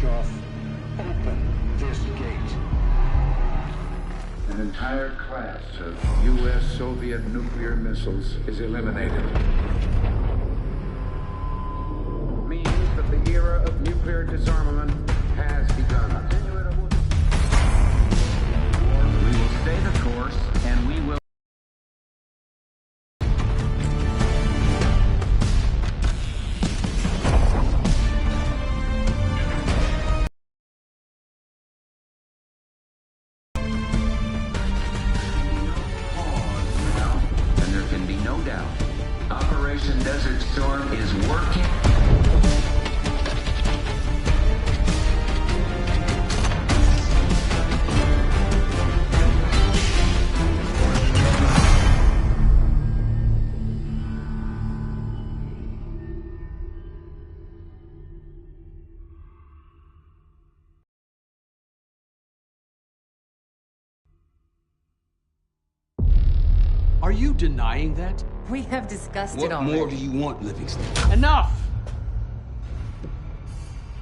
Khrushchev, open this gate. An entire class of U.S.-Soviet nuclear missiles is eliminated. Means that the era of nuclear disarmament has begun. We will stay the course, and we will... Desert Storm is working. Are you denying that? We have discussed it already. What more do you want, Livingston? Enough!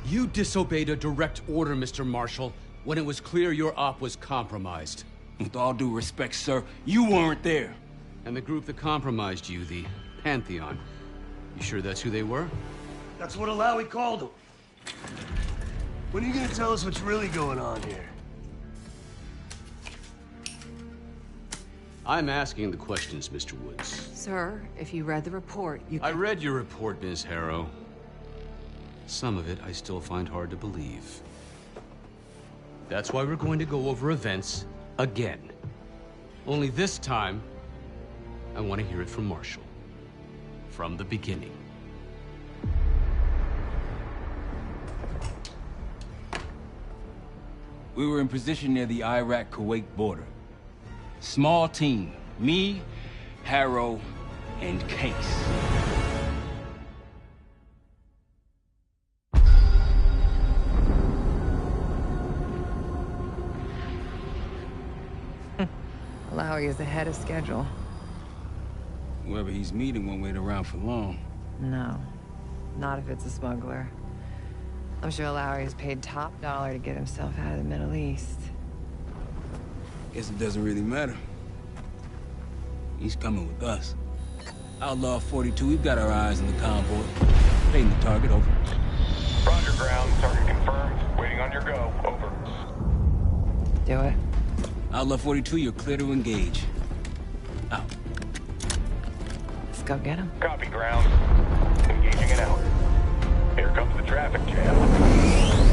You disobeyed a direct order, Mr. Marshall, when it was clear your op was compromised. With all due respect, sir, you weren't there. And the group that compromised you, the Pantheon, you sure that's who they were? That's what Alawi called them. When are you gonna tell us what's really going on here? I'm asking the questions, Mr. Woods. Sir, if you read the report, you can... I read your report, Ms. Harrow. Some of it I still find hard to believe. That's why we're going to go over events again. Only this time, I want to hear it from Marshall. From the beginning. We were in position near the Iraq-Kuwait border. Small team. Me, Harrow, and Case. Alawi is ahead of schedule. Whoever he's meeting won't wait around for long. No. Not if it's a smuggler. I'm sure Alawi is paid top dollar to get himself out of the Middle East. Guess it doesn't really matter. He's coming with us. Outlaw 42, we've got our eyes on the convoy. Paying the target, over. Roger, ground. Target confirmed. Waiting on your go. Over. Do it. Outlaw 42, you're clear to engage. Out. Let's go get him. Copy, ground. Engaging it out. Here comes the traffic jam.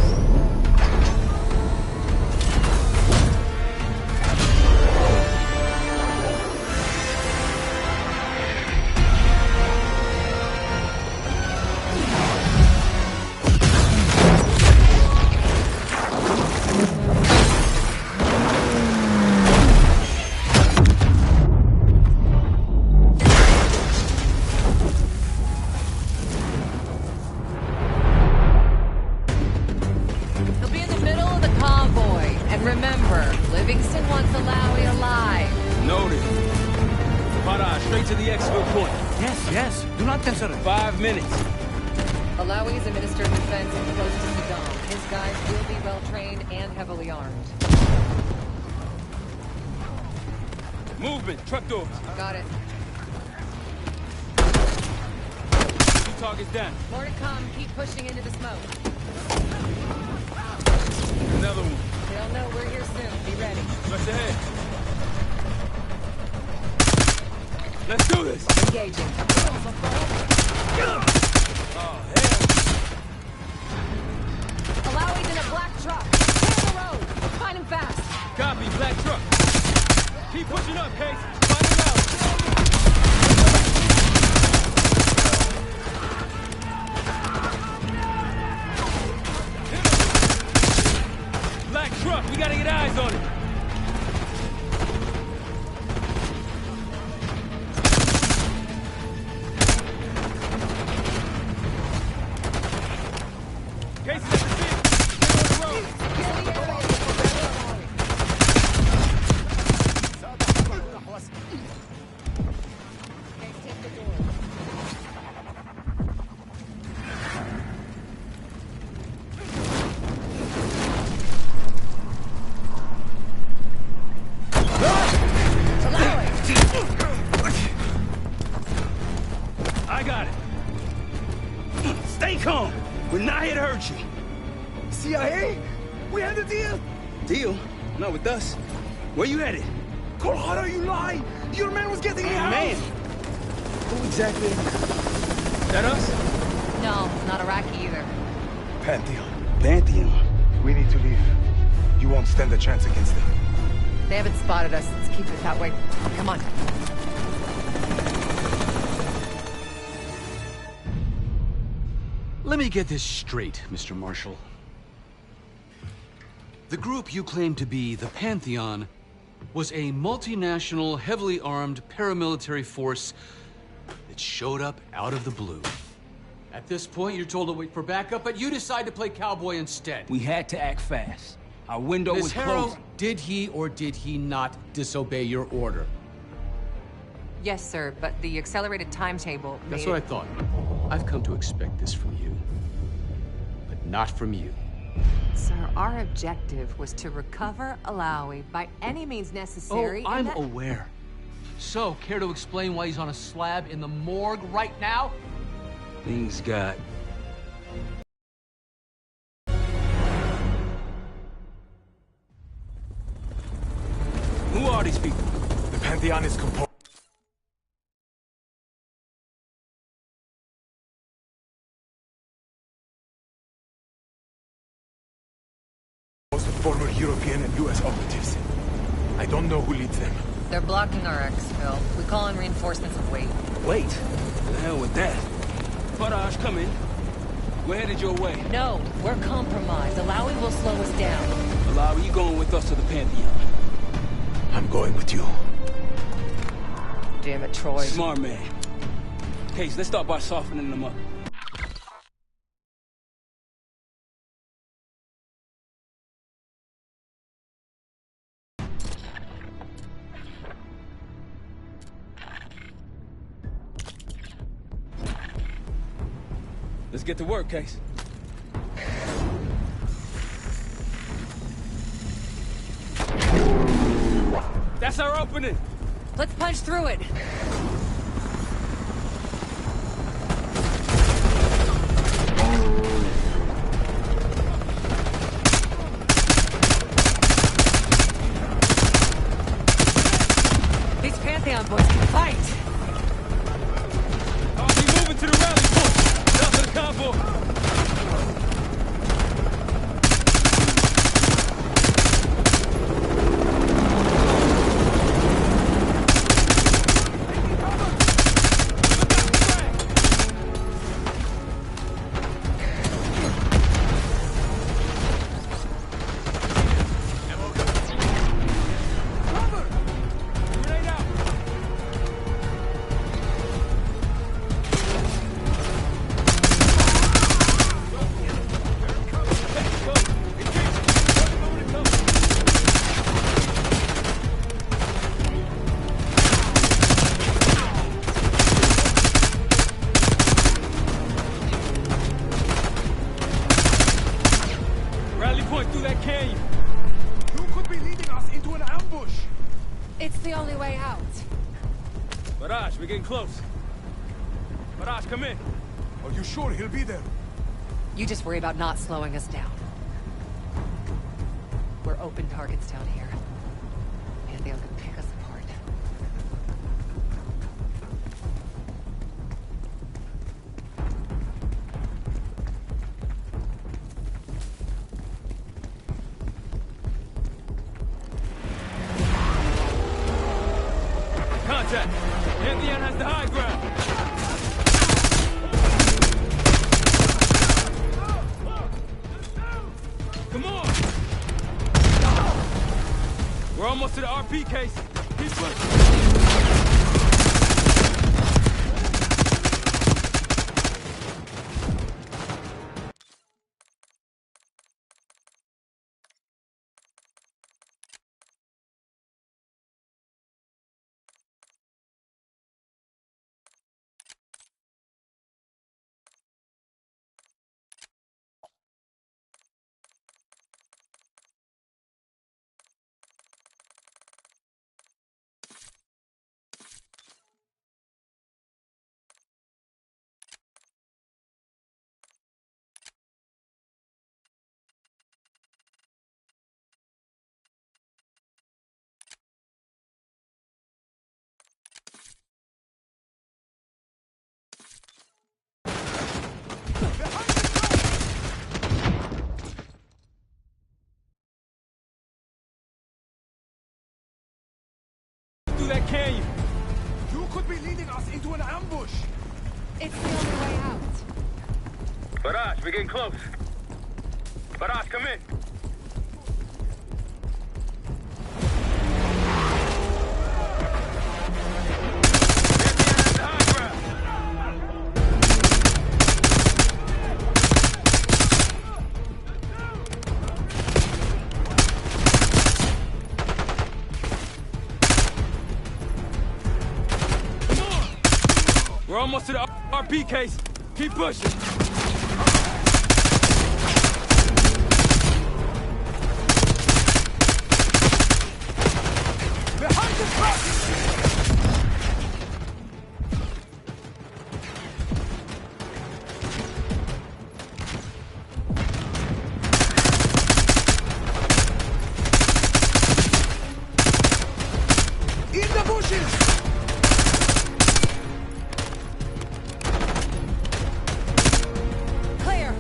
Alawi's a minister of defense and close to Saddam. His guys will be well-trained and heavily armed. Movement! Truck doors! Got it. 2 targets down. More to come. Keep pushing into the smoke. Another one. They'll know we're here soon. Be ready. What's ahead? Let's do this! Engaging. Oh, hell. Alawi's in a black truck. Clear the road. Find him fast. Copy, black truck. Keep pushing up, Case. Find him out. Black truck, we gotta get eyes on it. calm. We're not here to hurt you. CIA? We had a deal. Deal? Not with us. Where you headed? Colorado, you lie! Your man was getting me out! Man! Who exactly? Is that us? No, not Iraqi either. Pantheon. Pantheon. We need to leave. You won't stand a chance against them. They haven't spotted us. Let's keep it that way. Come on. Let me get this straight, Mr. Marshall. The group you claim to be the Pantheon was a multinational, heavily armed paramilitary force that showed up out of the blue. At this point, you're told to wait for backup, but you decide to play cowboy instead. We had to act fast. Our window was Ms. Harrow, closing. did he or did he not disobey your order? Yes, sir, but the accelerated timetable That's what I thought. I've come to expect this from you, but not from you. Sir, our objective was to recover Alawi by any means necessary. Oh, I'm aware. So, care to explain why he's on a slab in the morgue right now? Things got... Who are these people? The Pantheon is composed of former European and US operatives. I don't know who leads them. They're blocking our exfil. We call in reinforcements and wait. Wait. The hell with that. Farage, come in. We're headed your way. No, we're compromised. Alawi will slow us down. Alawi, you going with us to the Pantheon? I'm going with you. Damn it, Troy. Smart man. Case, let's start by softening them up. Let's get to work, Case. That's our opening. Let's punch through it. These Pantheon boys can fight. I'll be moving to the rally point. Down to the convoy. We're getting close. Farage, come in. Are you sure he'll be there? You just worry about not slowing us down. We're open targets down here. Pantheon could pick us apart. Contact! Pantheon has the high ground! Come on! We're almost to the RP case. Keep pushing. that, can you? You could be leading us into an ambush. It's the only way out. Barrage, we're getting close. Barrage, come in. We're almost to the RP case. Keep pushing. Behind the truck! In the bushes! Clear.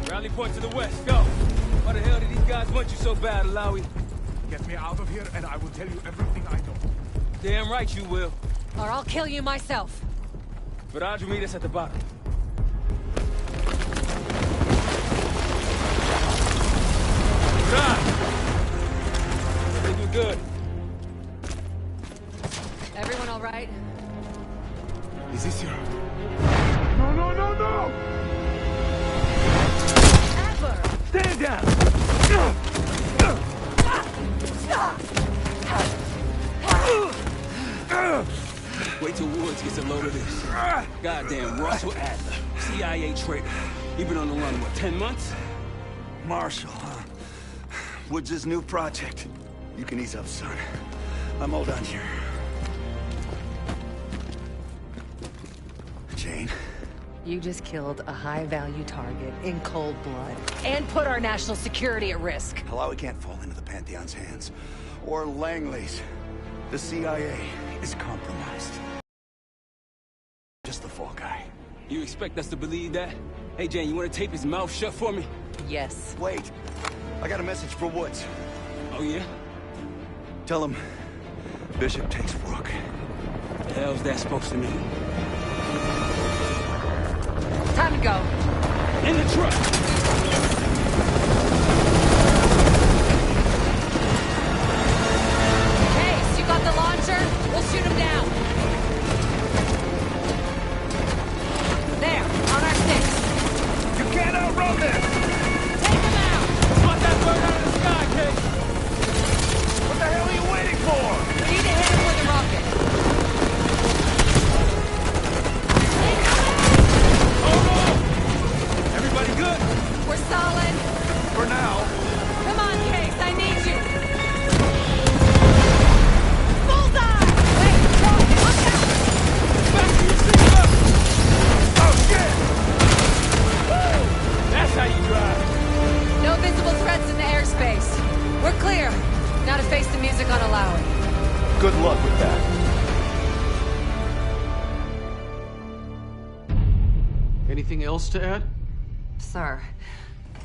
Rally point to the west. Go. Why the hell did these guys want you so bad, Alawi? Get me out of here and I will tell you everything I know. Damn right you will. Or I'll kill you myself. Barrage will meet us at the bottom. Barrage! They do good. Everyone all right? Is this your... No, no, no, no! Adler! Stand down! Wait till Woods gets a load of this. Goddamn Russell Adler, CIA traitor. He been on the run, what, 10 months? Marshall, huh? Woods' new project. You can ease up, son. I'm all done here. Jane? You just killed a high-value target in cold blood and put our national security at risk. Alawi can't fall into the Pantheon's hands. Or Langley's. The CIA is compromised. Just the fall guy. You expect us to believe that? Hey, Jane, you want to tape his mouth shut for me? Yes. Wait. I got a message for Woods. Oh, yeah? Tell him Bishop takes Rook. The hell's that supposed to mean? Time to go. In the truck! Case, you got the launcher? We'll shoot him down. There, on our six. You can't outrun this! Take him out! Spot that bird out of the sky, Case! What the hell are you waiting for? We need to hit him with a rocket. Everybody good? We're solid. For now. Come on, Case, I need you. Bullseye! Wait, no, look out! Back to your seat up! Oh, shit! Woo! That's how you drive. No visible threats in the airspace. We're clear. Now to face the music on Alawi. Good luck with that. Anything else to add? Sir,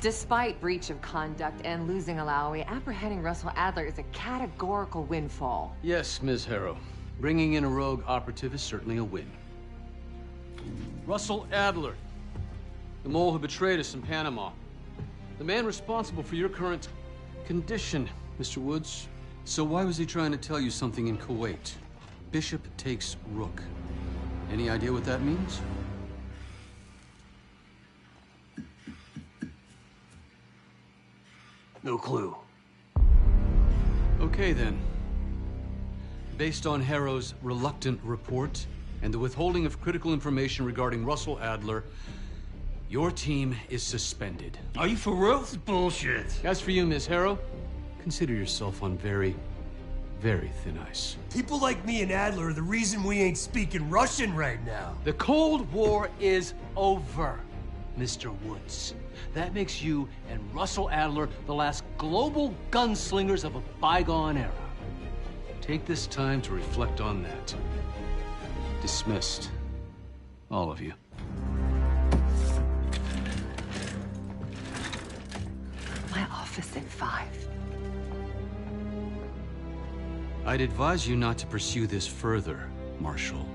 despite breach of conduct and losing Alawi, apprehending Russell Adler is a categorical windfall. Yes, Ms. Harrow. Bringing in a rogue operative is certainly a win. Russell Adler, the mole who betrayed us in Panama. The man responsible for your current condition, Mr. Woods. So why was he trying to tell you something in Kuwait? Bishop takes Rook. Any idea what that means? No clue. Okay, then. Based on Harrow's reluctant report and the withholding of critical information regarding Russell Adler, your team is suspended. Are you for real? This is bullshit. As for you, Ms. Harrow, consider yourself on very, very thin ice. People like me and Adler are the reason we ain't speaking Russian right now. The Cold War is over, Mr. Woods. That makes you and Russell Adler the last global gunslingers of a bygone era. Take this time to reflect on that. Dismissed. All of you. My office in 5. I'd advise you not to pursue this further, Marshal.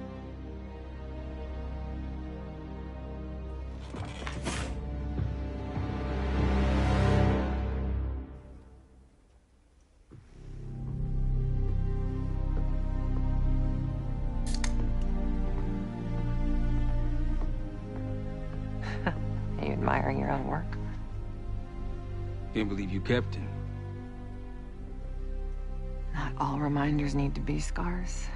Are you admiring your own work? Can't believe you kept it. Not all reminders need to be scars.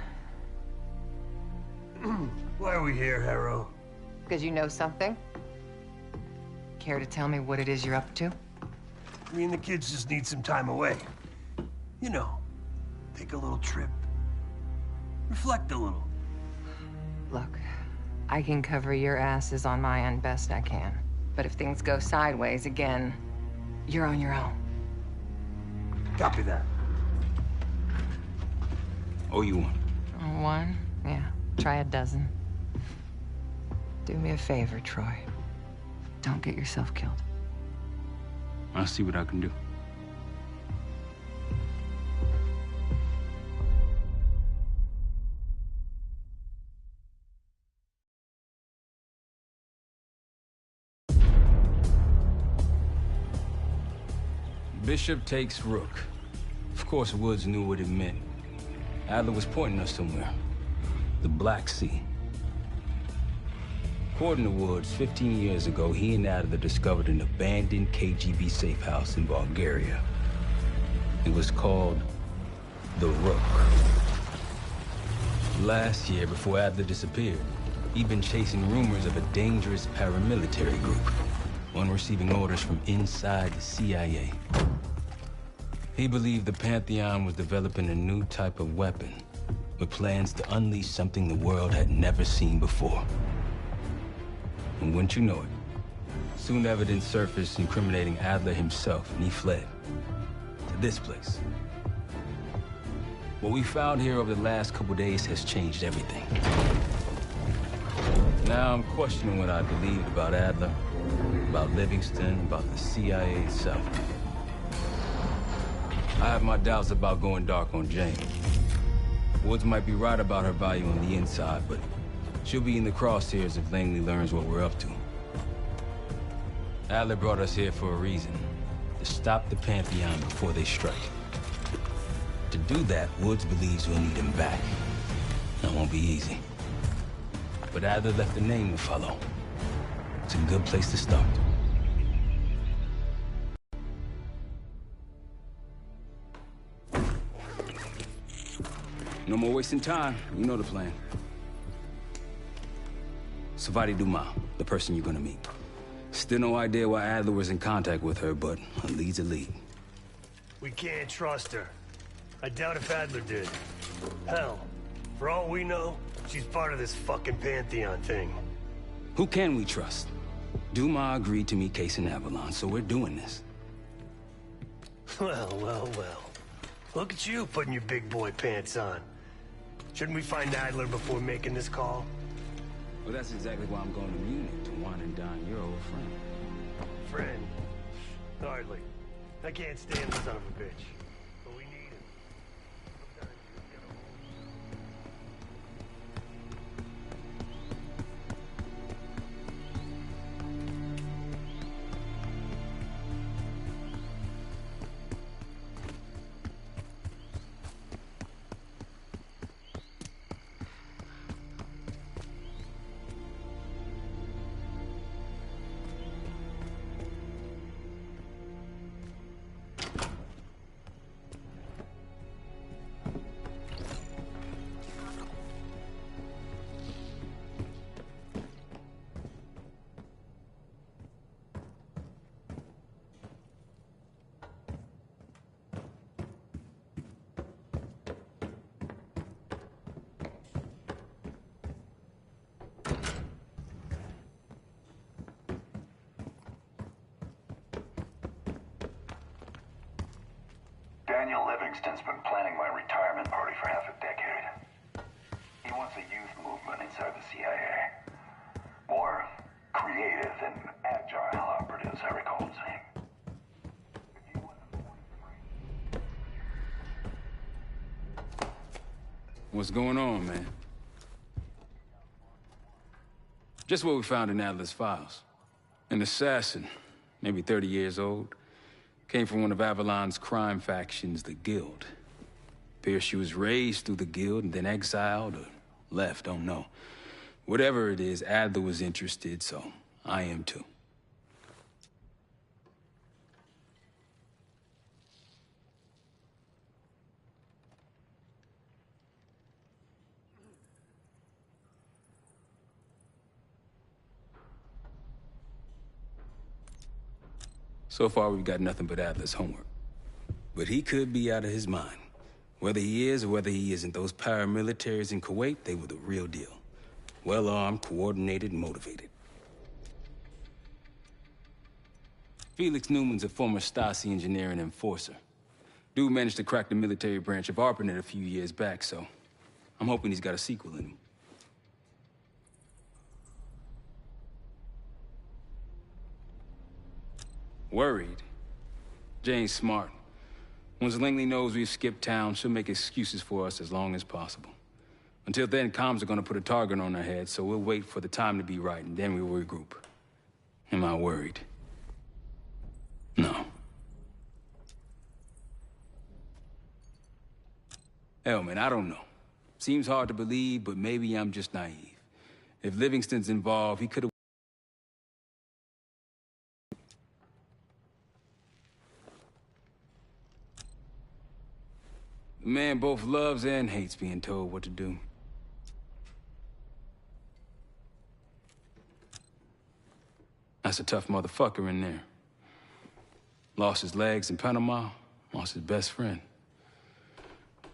Why are we here, Harrow? Because you know something? Care to tell me what it is you're up to? Me and the kids just need some time away. You know, take a little trip. Reflect a little. Look, I can cover your asses on my end best I can. But if things go sideways again, you're on your own. Copy that. Oh, you want? One? Yeah. Try a dozen. Do me a favor, Troy. Don't get yourself killed. I'll see what I can do. Bishop takes Rook. Of course, Woods knew what it meant. Adler was pointing us somewhere. The Black Sea. According to Woods, 15 years ago, he and Adler discovered an abandoned KGB safe house in Bulgaria. It was called the Rook. Last year, before Adler disappeared, he'd been chasing rumors of a dangerous paramilitary group, one receiving orders from inside the CIA. He believed the Pantheon was developing a new type of weapon, with plans to unleash something the world had never seen before. And wouldn't you know it, soon evidence surfaced incriminating Adler himself, and he fled to this place. What we found here over the last couple days has changed everything. Now I'm questioning what I believed about Adler, about Livingston, about the CIA itself. I have my doubts about going dark on Jane. Woods might be right about her value on the inside, but she'll be in the crosshairs if Langley learns what we're up to. Adler brought us here for a reason, to stop the Pantheon before they strike. To do that, Woods believes we'll need him back. That won't be easy. But Adler left a name to follow. It's a good place to start. No more wasting time. You know the plan. Savati Dumas, the person you're gonna meet. Still no idea why Adler was in contact with her, but a lead's a lead. We can't trust her. I doubt if Adler did. Hell, for all we know, she's part of this fucking Pantheon thing. Who can we trust? Dumas agreed to meet Case in Avalon, so we're doing this. Well, well, well. Look at you putting your big boy pants on. Shouldn't we find Adler before making this call? Well, that's exactly why I'm going to Munich, to wine and dine your old friend. Friend? Hardly. I can't stand the son of a bitch. But we need him. Sometimes you just gotta... Daniel Livingston's been planning my retirement party for half a decade. He wants a youth movement inside the CIA. More creative and agile operatives, I recall him saying. If you want the 43... What's going on, man? Just what we found in Adler's files. An assassin, maybe 30 years old, came from one of Avalon's crime factions, the Guild. Appears she was raised through the Guild and then exiled or left, don't know. Whatever it is, Adler was interested, so I am too. So far, we've got nothing but Adler's homework. But he could be out of his mind. Whether he is or whether he isn't, those paramilitaries in Kuwait, they were the real deal. Well-armed, coordinated, and motivated. Felix Newman's a former Stasi engineer and enforcer. Dude managed to crack the military branch of ARPANET a few years back, so I'm hoping he's got a sequel in him. Worried? Jane's smart. Once Langley knows we've skipped town, she'll make excuses for us as long as possible. Until then, comms are gonna put a target on her head, so we'll wait for the time to be right, and then we'll regroup. Am I worried? No. Hell, man, I don't know. Seems hard to believe, but maybe I'm just naive. If Livingston's involved, he could've... The man both loves and hates being told what to do. That's a tough motherfucker in there. Lost his legs in Panama, lost his best friend.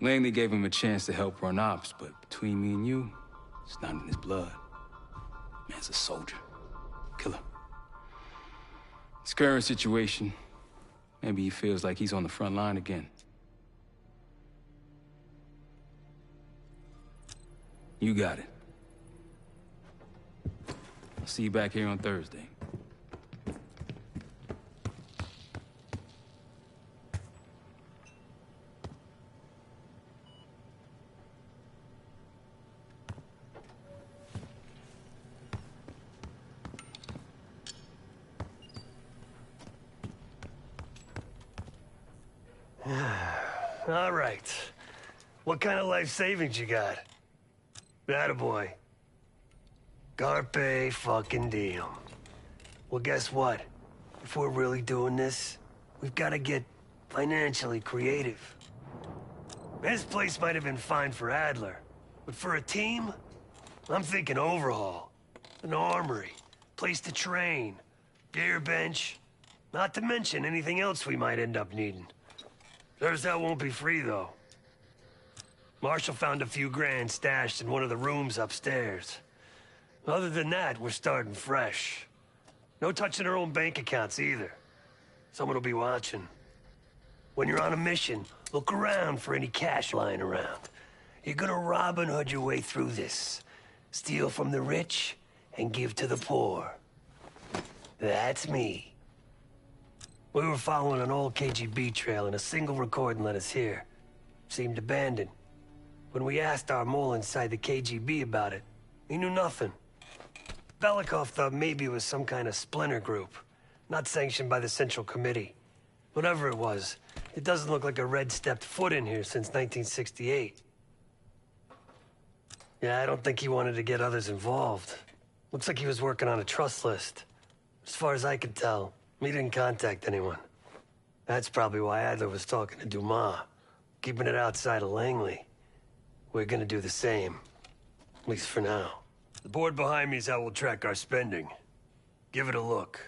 Langley gave him a chance to help run ops, but between me and you, it's not in his blood. Man's a soldier. Killer. His current situation, maybe he feels like he's on the front line again. You got it. I'll see you back here on Thursday. All right. What kind of life savings you got? Attaboy. Carpe fucking diem. Well, guess what? If we're really doing this, we've got to get financially creative. This place might have been fine for Adler, but for a team, I'm thinking overhaul. An armory, place to train, gear bench, not to mention anything else we might end up needing. There's that won't be free, though. Marshall found a few grand stashed in one of the rooms upstairs. Other than that, we're starting fresh. No touching our own bank accounts either. Someone will be watching. When you're on a mission, look around for any cash lying around. You're gonna Robin Hood your way through this. Steal from the rich and give to the poor. That's me. We were following an old KGB trail and a single recording led us here. Seemed abandoned. When we asked our mole inside the KGB about it, he knew nothing. Belikov thought maybe it was some kind of splinter group, not sanctioned by the Central Committee. Whatever it was, it doesn't look like a Red stepped foot in here since 1968. Yeah, I don't think he wanted to get others involved. Looks like he was working on a trust list. As far as I could tell, he didn't contact anyone. That's probably why Adler was talking to Dumas, keeping it outside of Langley. We're gonna do the same, at least for now. The board behind me is how we'll track our spending. Give it a look.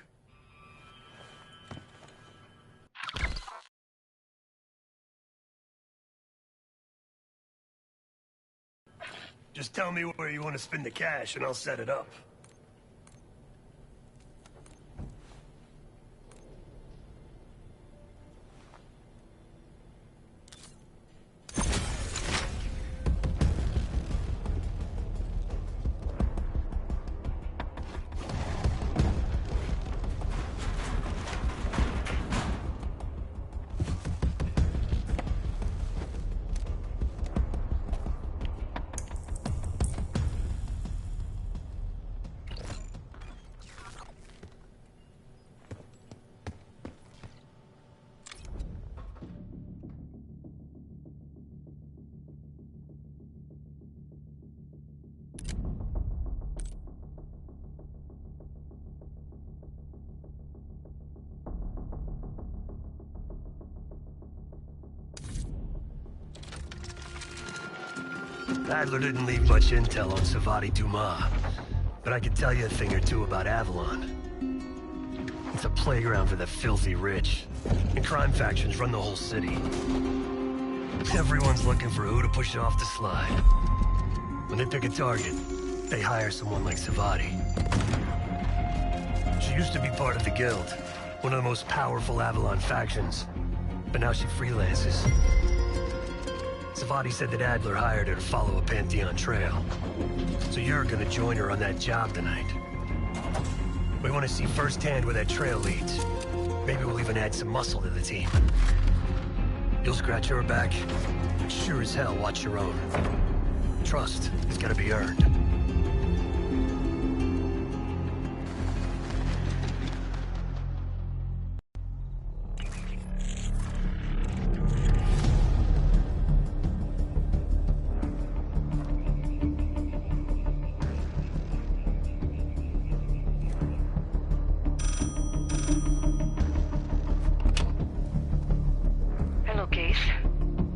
Just tell me where you want to spend the cash and I'll set it up. Adler didn't leave much intel on Savati Dumas, but I could tell you a thing or two about Avalon. It's a playground for the filthy rich, and crime factions run the whole city. Everyone's looking for who to push off the slide. When they pick a target, they hire someone like Savati. She used to be part of the Guild, one of the most powerful Avalon factions, but now she freelances. Savati said that Adler hired her to follow a Pantheon trail. So you're gonna join her on that job tonight. We want to see firsthand where that trail leads. Maybe we'll even add some muscle to the team. You'll scratch her back, but sure as hell watch your own. Trust is gotta be earned.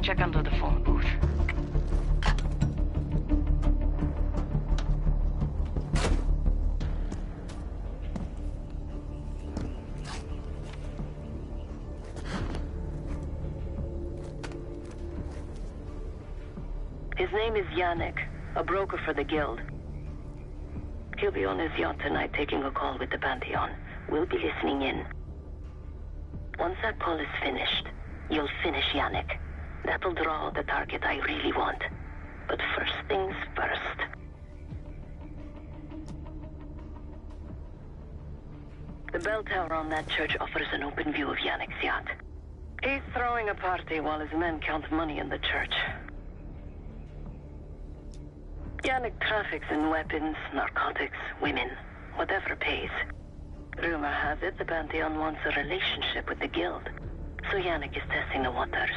Check under the phone booth. His name is Yannick, a broker for the Guild. He'll be on his yacht tonight taking a call with the Pantheon. We'll be listening in. Once that call is finished, you'll finish Yannick. That'll draw the target I really want. But first things first. The bell tower on that church offers an open view of Yannick's yacht. He's throwing a party while his men count money in the church. Yannick traffics in weapons, narcotics, women, whatever pays. Rumor has it the Pantheon wants a relationship with the Guild, so Yannick is testing the waters.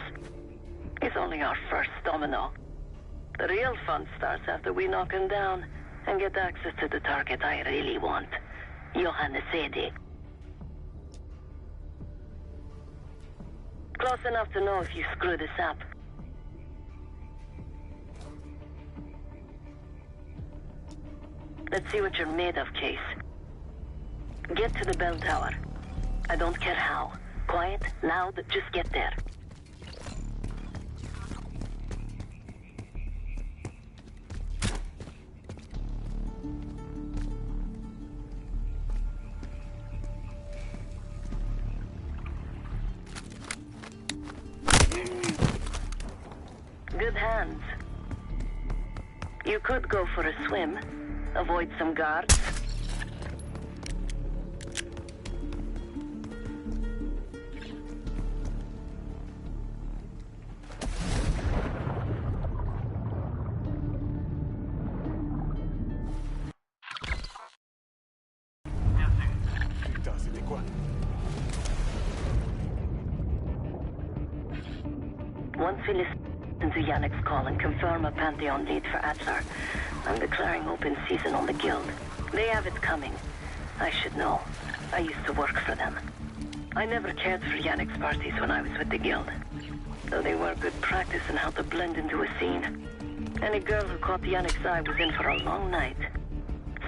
He's only our first domino. The real fun starts after we knock him down and get access to the target I really want, Johannes Edi. Close enough to know if you screw this up. Let's see what you're made of, Case. Get to the bell tower. I don't care how. Quiet, loud, just get there. Good hands. You could go for a swim, avoid some guards. Once we listen to Yannick's call and confirm a Pantheon lead for Adler, I'm declaring open season on the Guild. They have it coming. I should know. I used to work for them. I never cared for Yannick's parties when I was with the Guild, though they were good practice in how to blend into a scene. Any girl who caught Yannick's eye was in for a long night.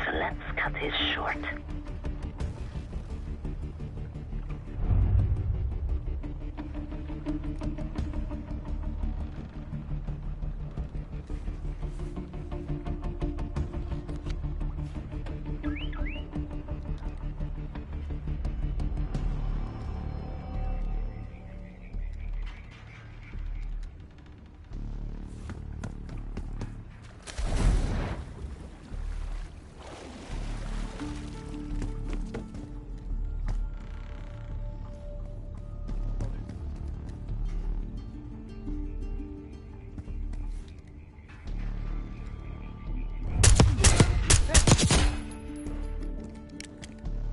So let's cut his short.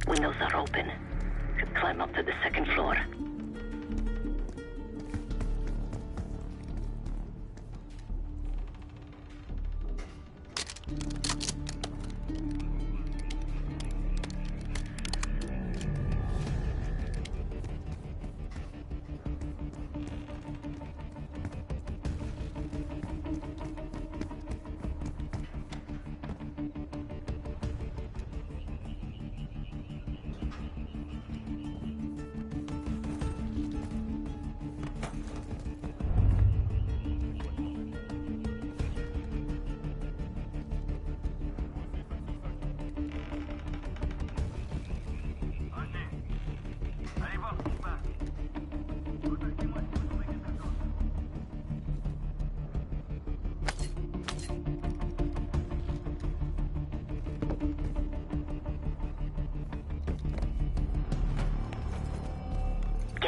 Windows are open. Could climb up to the second floor.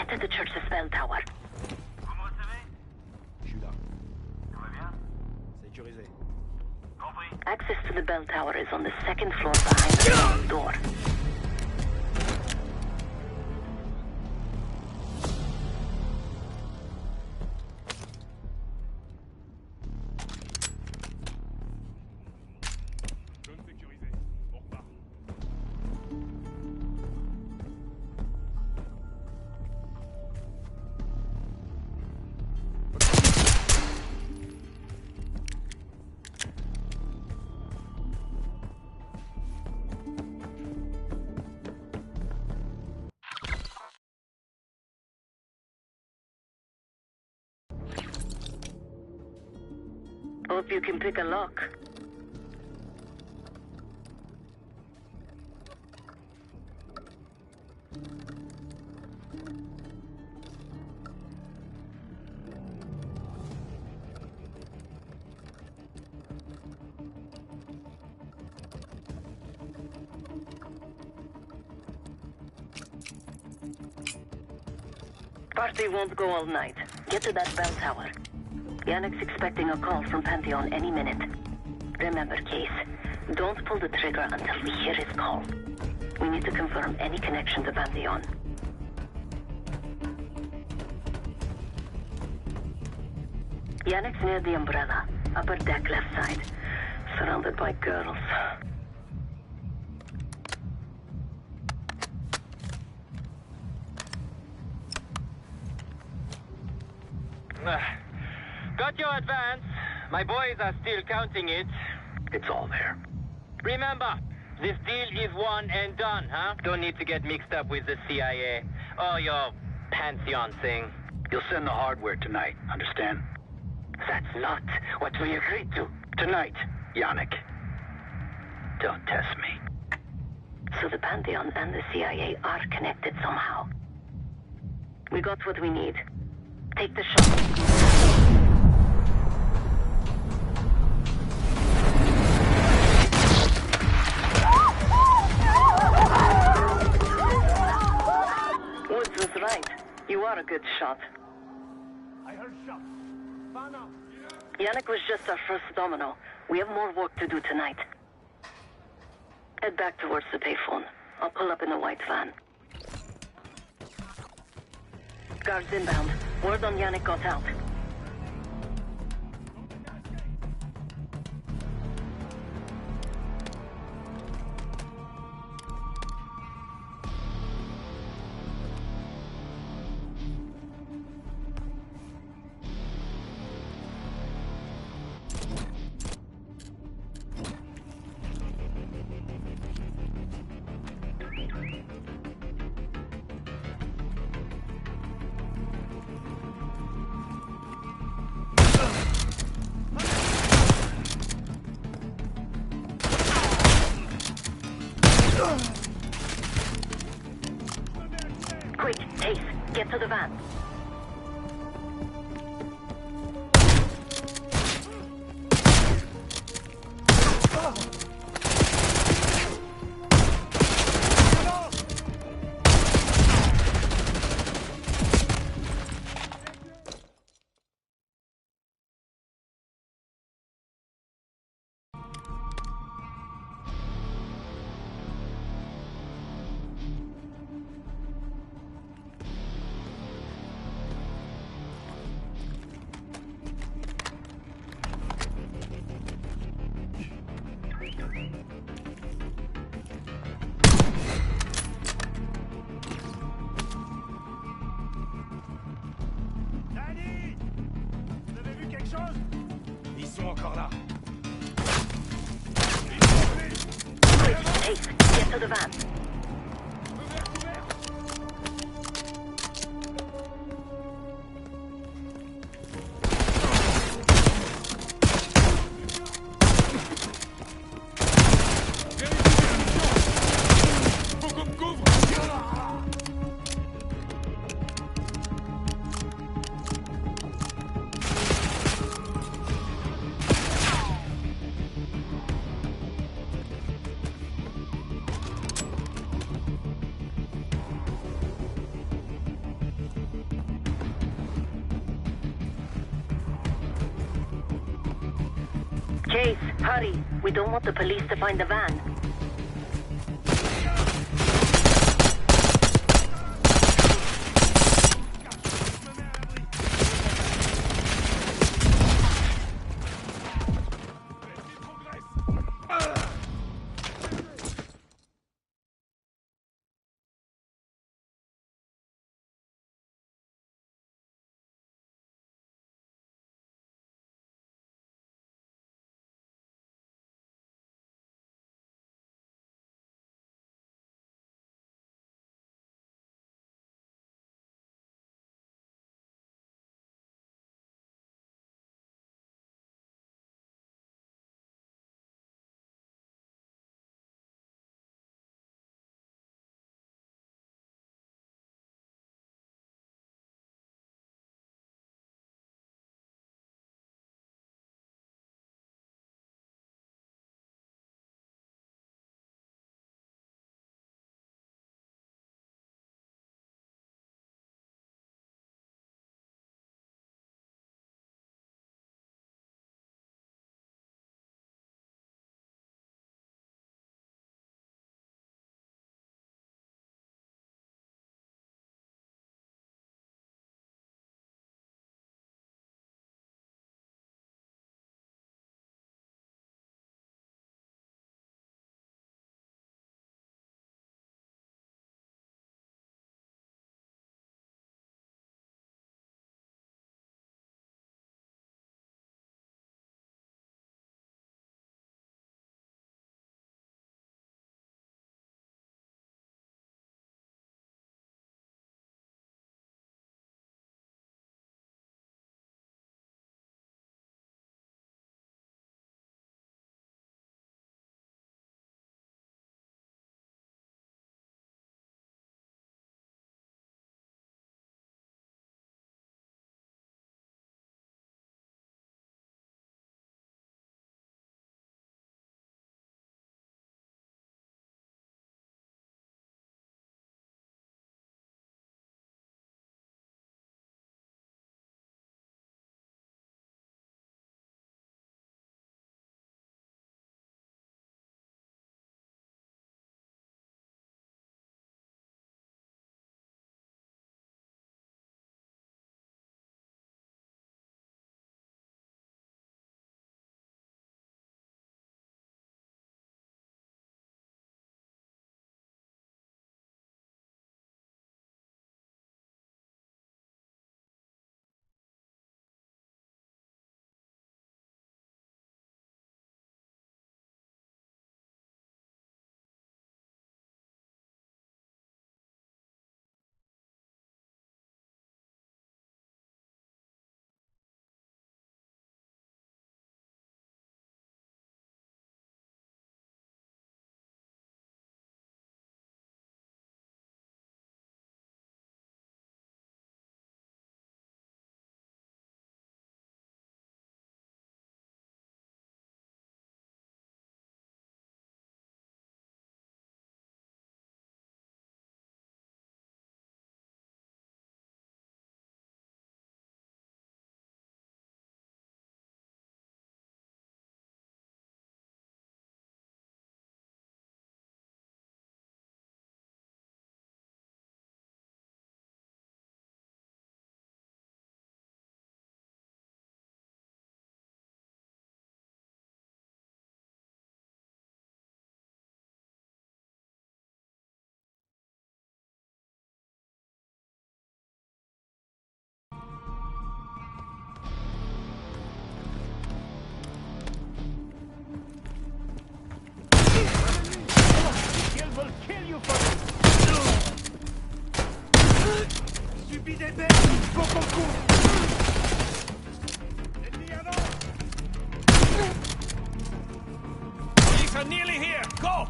Get to the church's bell tower. Je suis là. Tout va bien? Sécurisé. Compris. Access to the bell tower is on the second floor behind the main door. Zone sécurisée. On repart. Hope you can pick a lock. Party won't go all night. Get to that bell tower. Yannick's expecting a call from Pantheon any minute. Remember, Case, don't pull the trigger until we hear his call. We need to confirm any connection to Pantheon. Yannick's near the umbrella, upper deck left side, surrounded by girls. Got your advance. My boys are still counting it. It's all there. Remember, this deal is one and done, huh? Don't need to get mixed up with the CIA or your Pantheon thing. You'll send the hardware tonight, understand? That's not what we agreed to. Tonight, Yannick. Don't test me. So the Pantheon and the CIA are connected somehow. We got what we need. Take the shot. Woods was right. You are a good shot. I heard shots. Fan out. Yannick was just our first domino. We have more work to do tonight. Head back towards the payphone. I'll pull up in a white van. Guards inbound. Word on Yannick got out. Quick, Ace, get to the van. Ils sont encore là. Ace, get to the van. Hurry, we don't want the police to find the van. Police are nearly here. Go!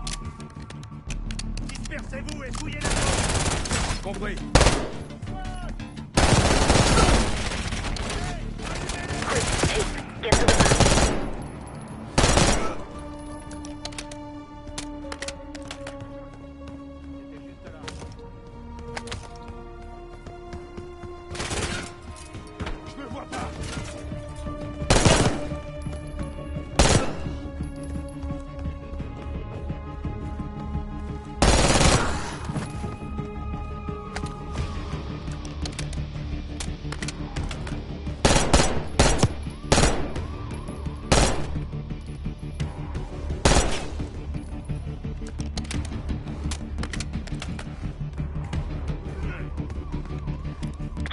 Dispersez-vous et fouillez la zone. Compris. Get to the back.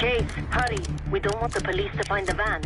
Case, hurry. We don't want the police to find the van.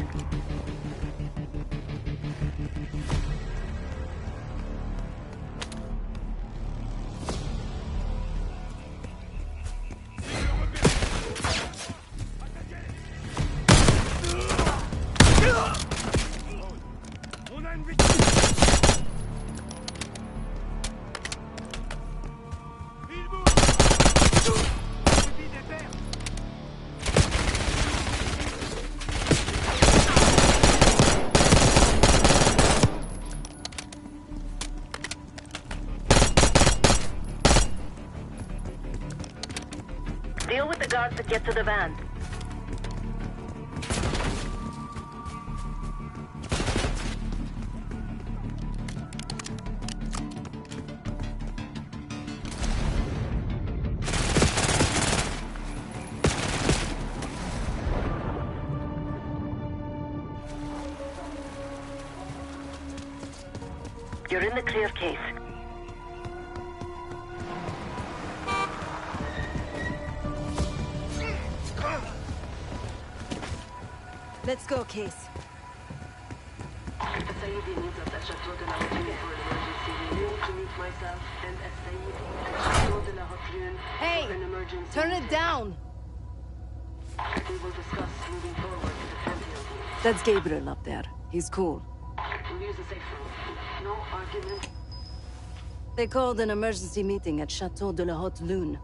Deal with the guards to get to the van. You're in the clear, Case. Let's go, Case. Hey! Turn it down! We will discuss moving forward to the Pantheon. That's Gabriel up there. He's cool. We'll use the safe room. No argument. They called an emergency meeting at Chateau de la Haute Lune.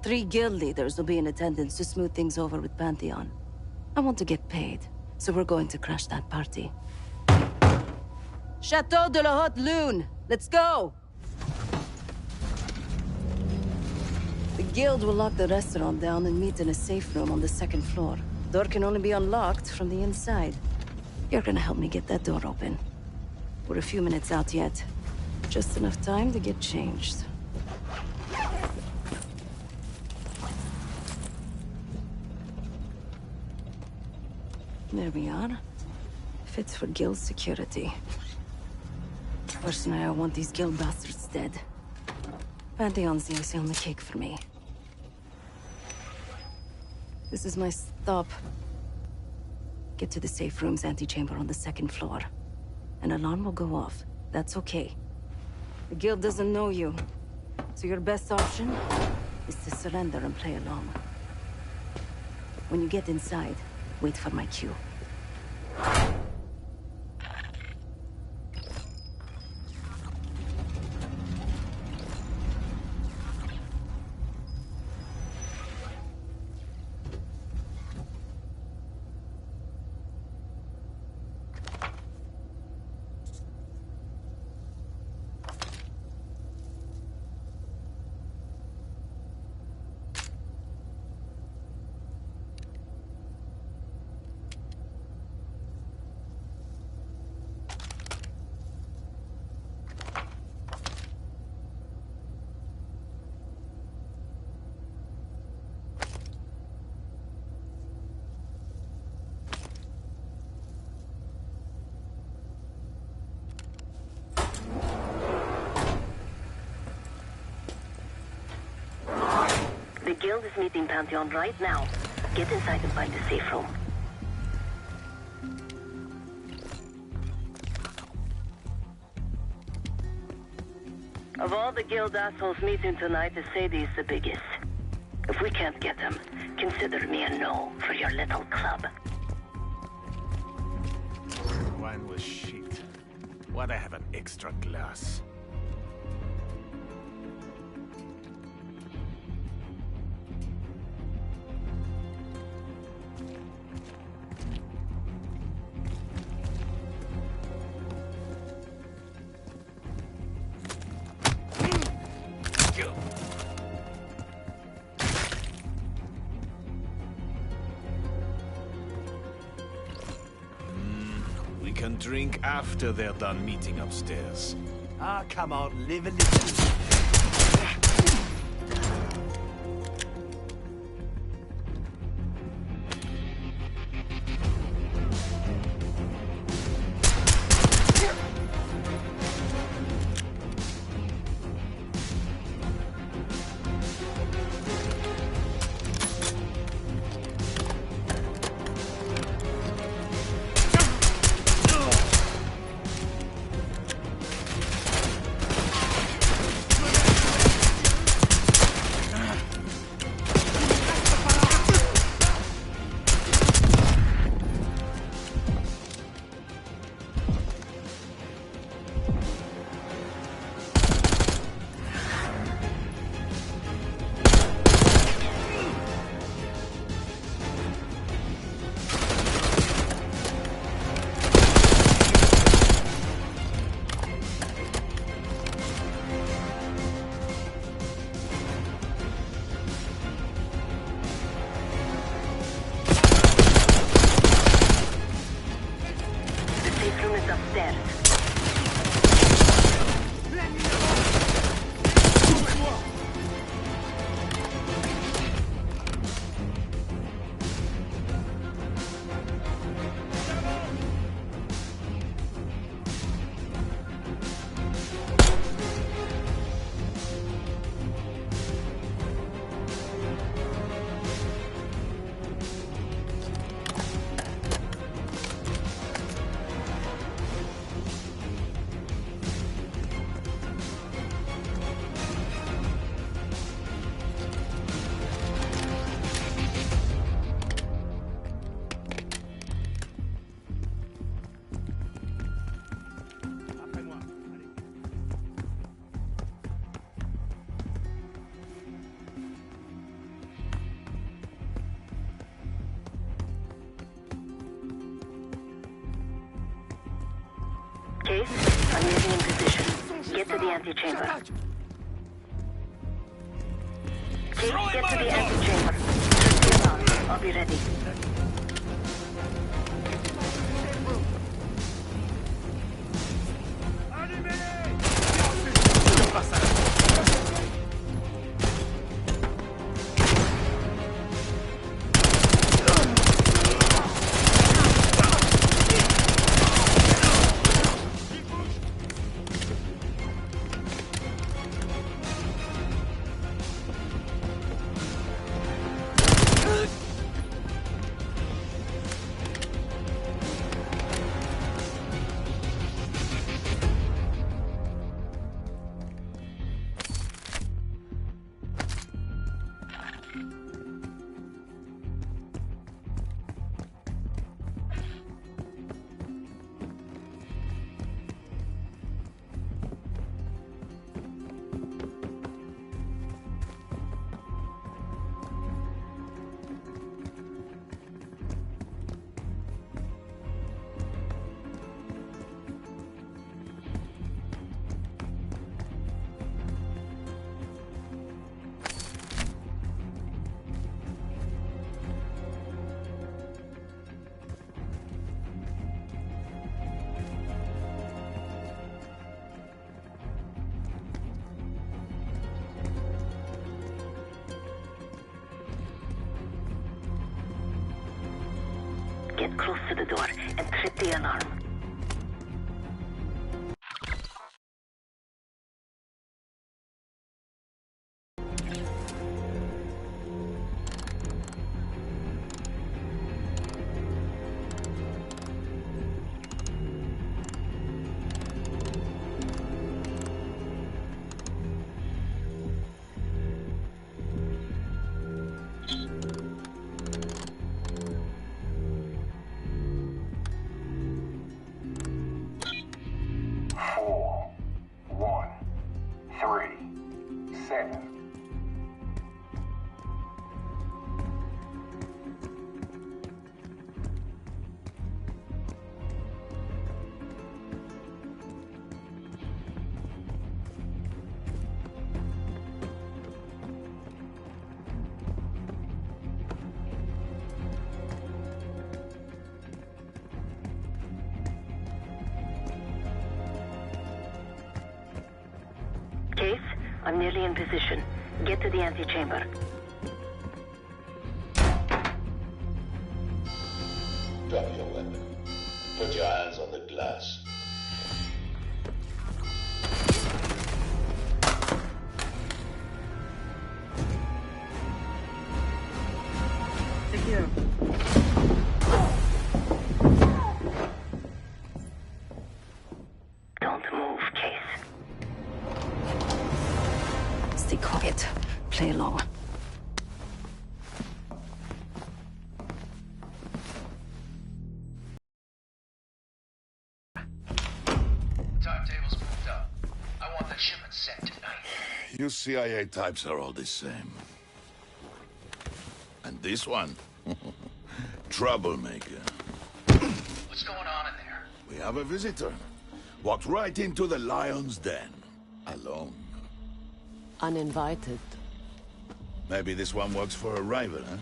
3 guild leaders will be in attendance to smooth things over with Pantheon. I want to get paid, so we're going to crash that party. Chateau de la Haute Lune! Let's go! The guild will lock the restaurant down and meet in a safe room on the 2nd floor. Door can only be unlocked from the inside. You're gonna help me get that door open. We're a few minutes out yet. Just enough time to get changed. There we are. Fits for guild security. Personally, I want these guild bastards dead. Pantheon's the icing on the cake for me. This is my stop. Get to the safe room's antechamber on the 2nd floor. An alarm will go off. That's okay. The guild doesn't know you, so your best option is to surrender and play along. When you get inside, wait for my cue. The guild is meeting Pantheon right now. Get inside and find the safe room. Of all the guild assholes meeting tonight, Sadie's the biggest. If we can't get them, consider me a no for your little club. Wine was shit. Why'd I have an extra glass? We can drink after they're done meeting upstairs. Ah, come on, live a little. Case, I'm nearly in position. Get to the antechamber. Case, get to the antechamber. Turn the alarm. I'll be ready. Get close to the door and trip the alarm. Case, I'm nearly in position. Get to the antechamber. Drop your weapon. Put your hands on the glass. Take care. Don't move, Case. Stay quiet. Play along. Timetable's moved up. I want the shipment sent tonight. You CIA types are all the same. And this one? Troublemaker. What's going on in there? We have a visitor. Walked right into the lion's den. Alone. Uninvited. Maybe this one works for a rival, huh?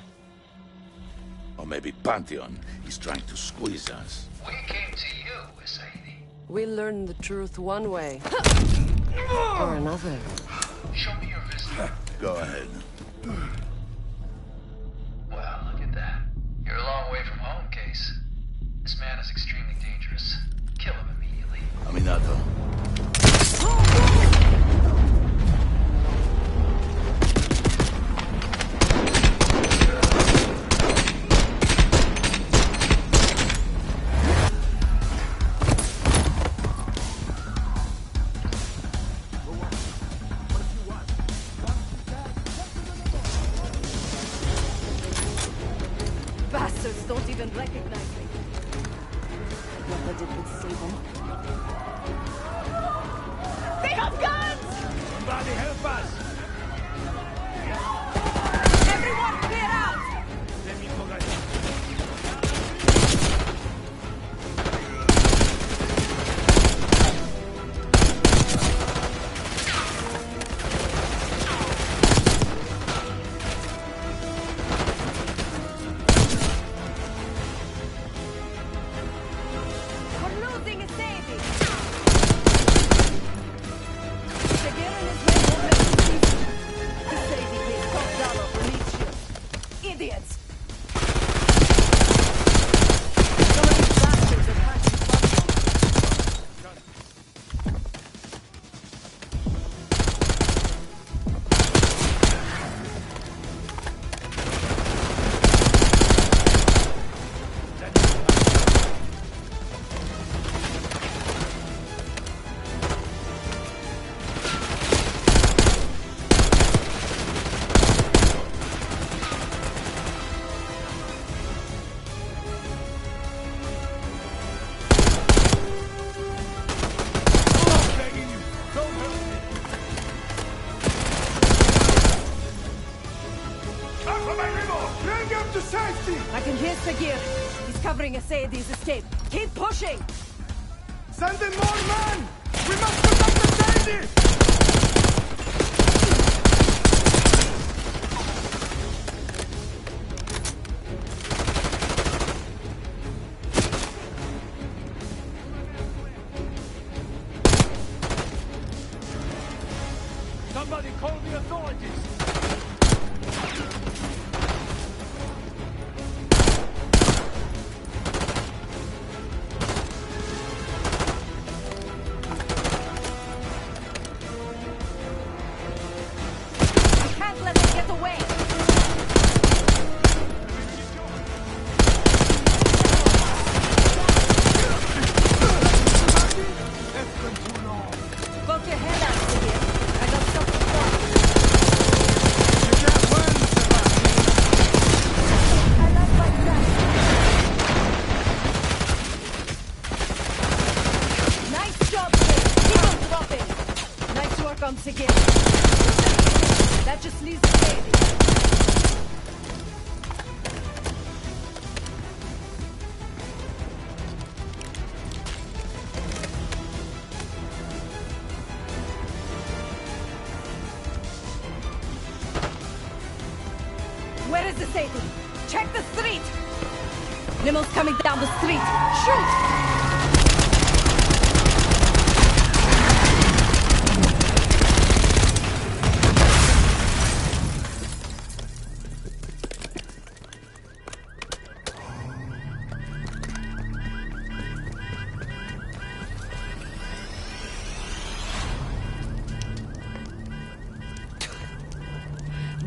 Or maybe Pantheon is trying to squeeze us. We came to you, Sadie. We learn the truth one way. Or another. Show me your visitor. Go ahead. Well, look at that. You're a long way from home, Case. This man is extremely dangerous. Kill him immediately. Aminato. Bastards don't even recognize me. What I did with Sable. They have guns! Somebody help us! Everyone clear out! Let me go right now. Sagir! He's covering Asadi's escape. Keep pushing! Send in more men! We must protect Asadi! Somebody call the authorities! Can't let them get away! Poke your head out, Sagir. I got something for you. I like my friend. Nice job, kid. Keep on dropping. Nice work on Sagir. That just leaves the baby. Where is the Satan? Check the street! Nimmel's coming down the street. Shoot!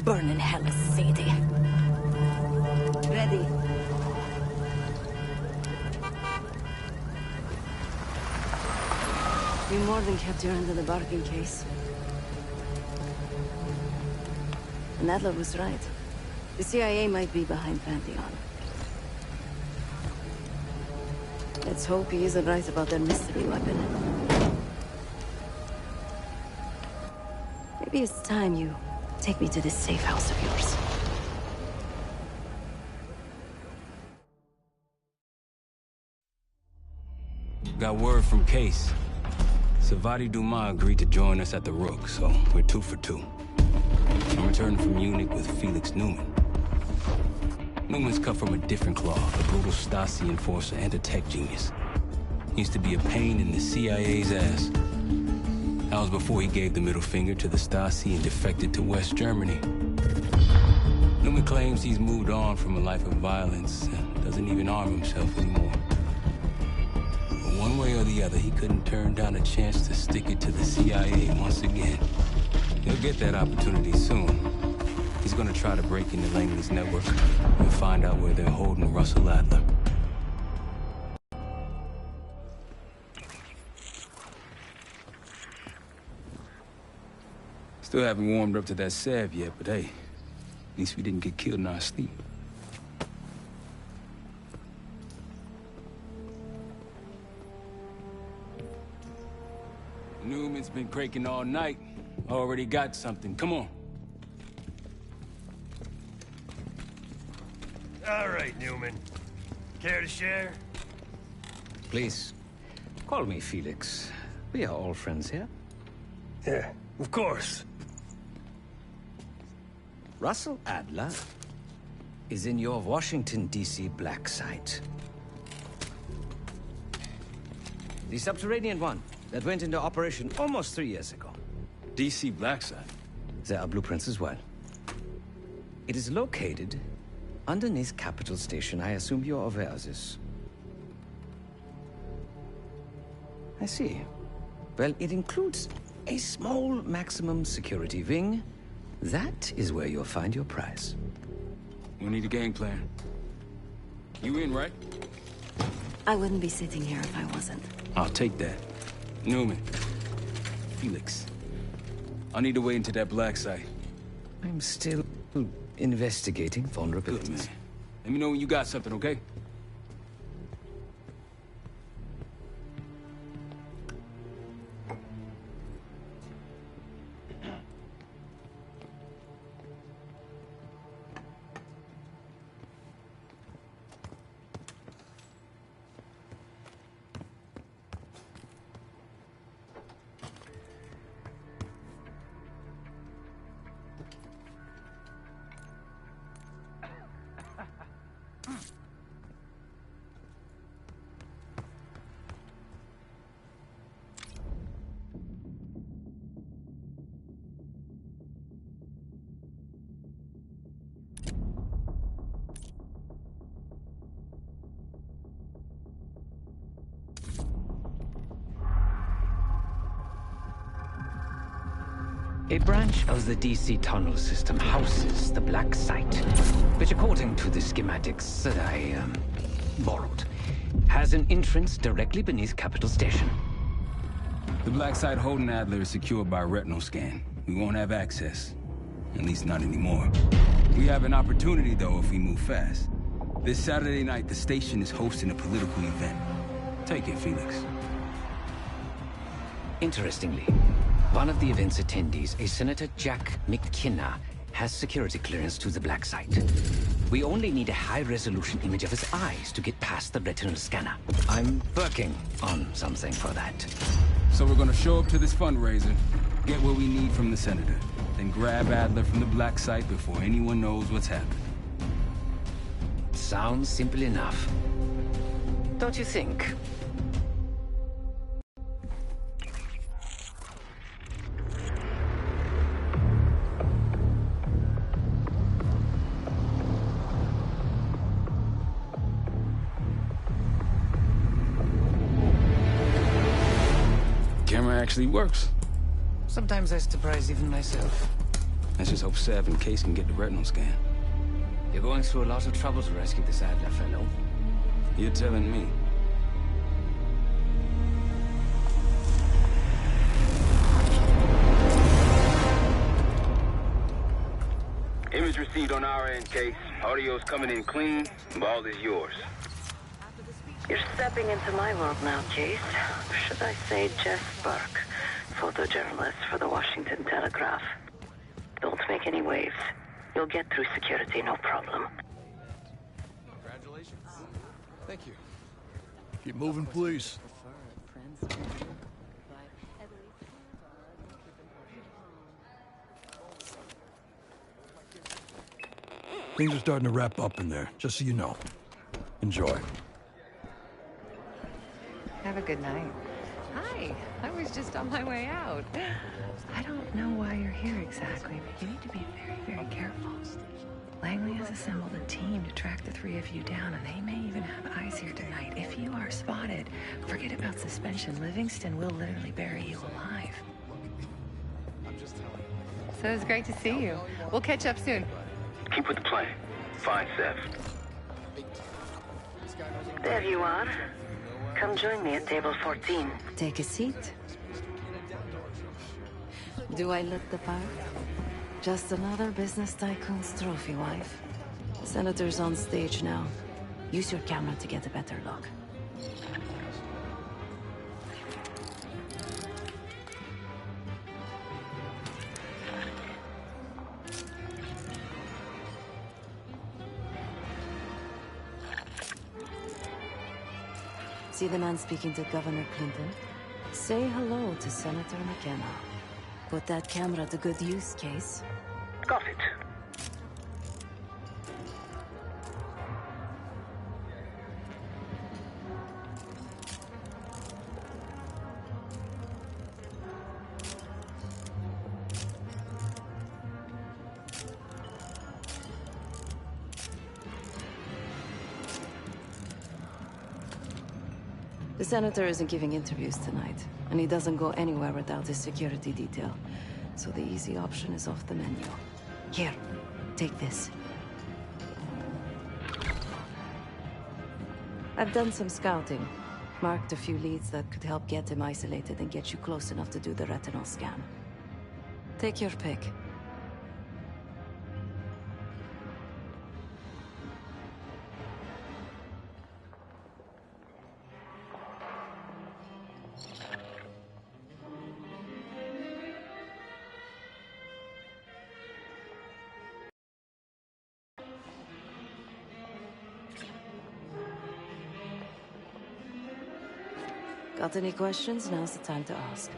Burn in hell, Sadie. Ready. You more than kept your end of the bargain, Case. And Adler was right. The CIA might be behind Pantheon. Let's hope he isn't right about their mystery weapon. Maybe it's time you take me to this safe house of yours. Got word from Case. Savati Dumas agreed to join us at the Rook, so we're 2 for 2. I'm returning from Munich with Felix Newman. Newman's cut from a different cloth, a brutal Stasi enforcer and a tech genius. He used to be a pain in the CIA's ass. That was before he gave the middle finger to the Stasi and defected to West Germany. Newman claims he's moved on from a life of violence and doesn't even arm himself anymore. But one way or the other, he couldn't turn down a chance to stick it to the CIA once again. He'll get that opportunity soon. He's gonna try to break into Langley's network and find out where they're holding Russell Adler. Still haven't warmed up to that salve yet, but hey, at least we didn't get killed in our sleep. Newman's been cranking all night. Already got something. Come on. All right, Newman. Care to share? Please, call me Felix. We are all friends here. Yeah, of course. Russell Adler is in your Washington, D.C. black site. The subterranean one that went into operation almost 3 years ago. D.C. black site? There are blueprints as well. It is located underneath Capitol Station. I assume you're aware of this. I see. Well, it includes a small maximum security wing. That is where you'll find your prize. We need a game plan. You in, right? I wouldn't be sitting here if I wasn't. I'll take that. Newman. Felix. I need to wait into that black site. I'm still investigating vulnerabilities. Good, man. Let me know when you got something, okay? A branch of the DC tunnel system houses the black site, which according to the schematics that I, borrowed, has an entrance directly beneath Capital Station. The black site holding Adler is secured by retinal scan. We won't have access. At least not anymore. We have an opportunity, though, if we move fast. This Saturday night, the station is hosting a political event. Take it, Felix. Interestingly, one of the event's attendees, a Senator Jack McKenna, has security clearance to the black site. We only need a high-resolution image of his eyes to get past the retinal scanner. I'm working on something for that. So we're gonna show up to this fundraiser, get what we need from the Senator, then grab Adler from the black site before anyone knows what's happened. Sounds simple enough. Don't you think? Camera actually works. Sometimes I surprise even myself. Let's just hope Sev and Case can get the retinal scan. You're going through a lot of trouble to rescue this Adler fellow. You're telling me. Image received on our end, Case. Audio's coming in clean. Ball is yours. You're stepping into my world now, Case. Should I say Jeff Burke, photojournalist for the Washington Telegraph. Don't make any waves. You'll get through security, no problem. Congratulations. Thank you. Keep moving, please. Things are starting to wrap up in there, just so you know. Enjoy. Have a good night. Hi, I was just on my way out. I don't know why you're here exactly, but you need to be very, very careful. Langley has assembled a team to track the three of you down, and they may even have eyes here tonight. If you are spotted, forget about suspension. Livingston will literally bury you alive. So it was great to see you. We'll catch up soon. Keep with the plan. Find Sev. There you are. Come join me at table 14. Take a seat. Do I look the part? Just another business tycoon's trophy wife. The Senator's on stage now. Use your camera to get a better look. See the man speaking to Governor Clinton? Say hello to Senator McKenna. Put that camera to good use, Case. Got it. The Senator isn't giving interviews tonight, and he doesn't go anywhere without his security detail. So the easy option is off the menu. Here, take this. I've done some scouting. Marked a few leads that could help get him isolated and get you close enough to do the retinal scan. Take your pick. Got any questions? Now's the time to ask.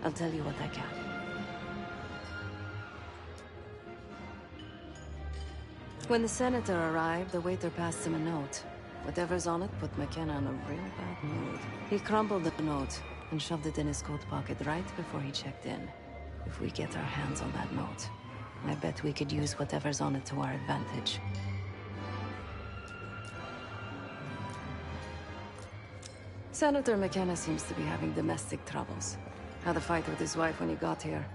I'll tell you what I can. When the Senator arrived, the waiter passed him a note. Whatever's on it put McKenna in a real bad mood. He crumpled the note and shoved it in his coat pocket right before he checked in. If we get our hands on that note, I bet we could use whatever's on it to our advantage. Senator McKenna seems to be having domestic troubles. Had a fight with his wife when he got here.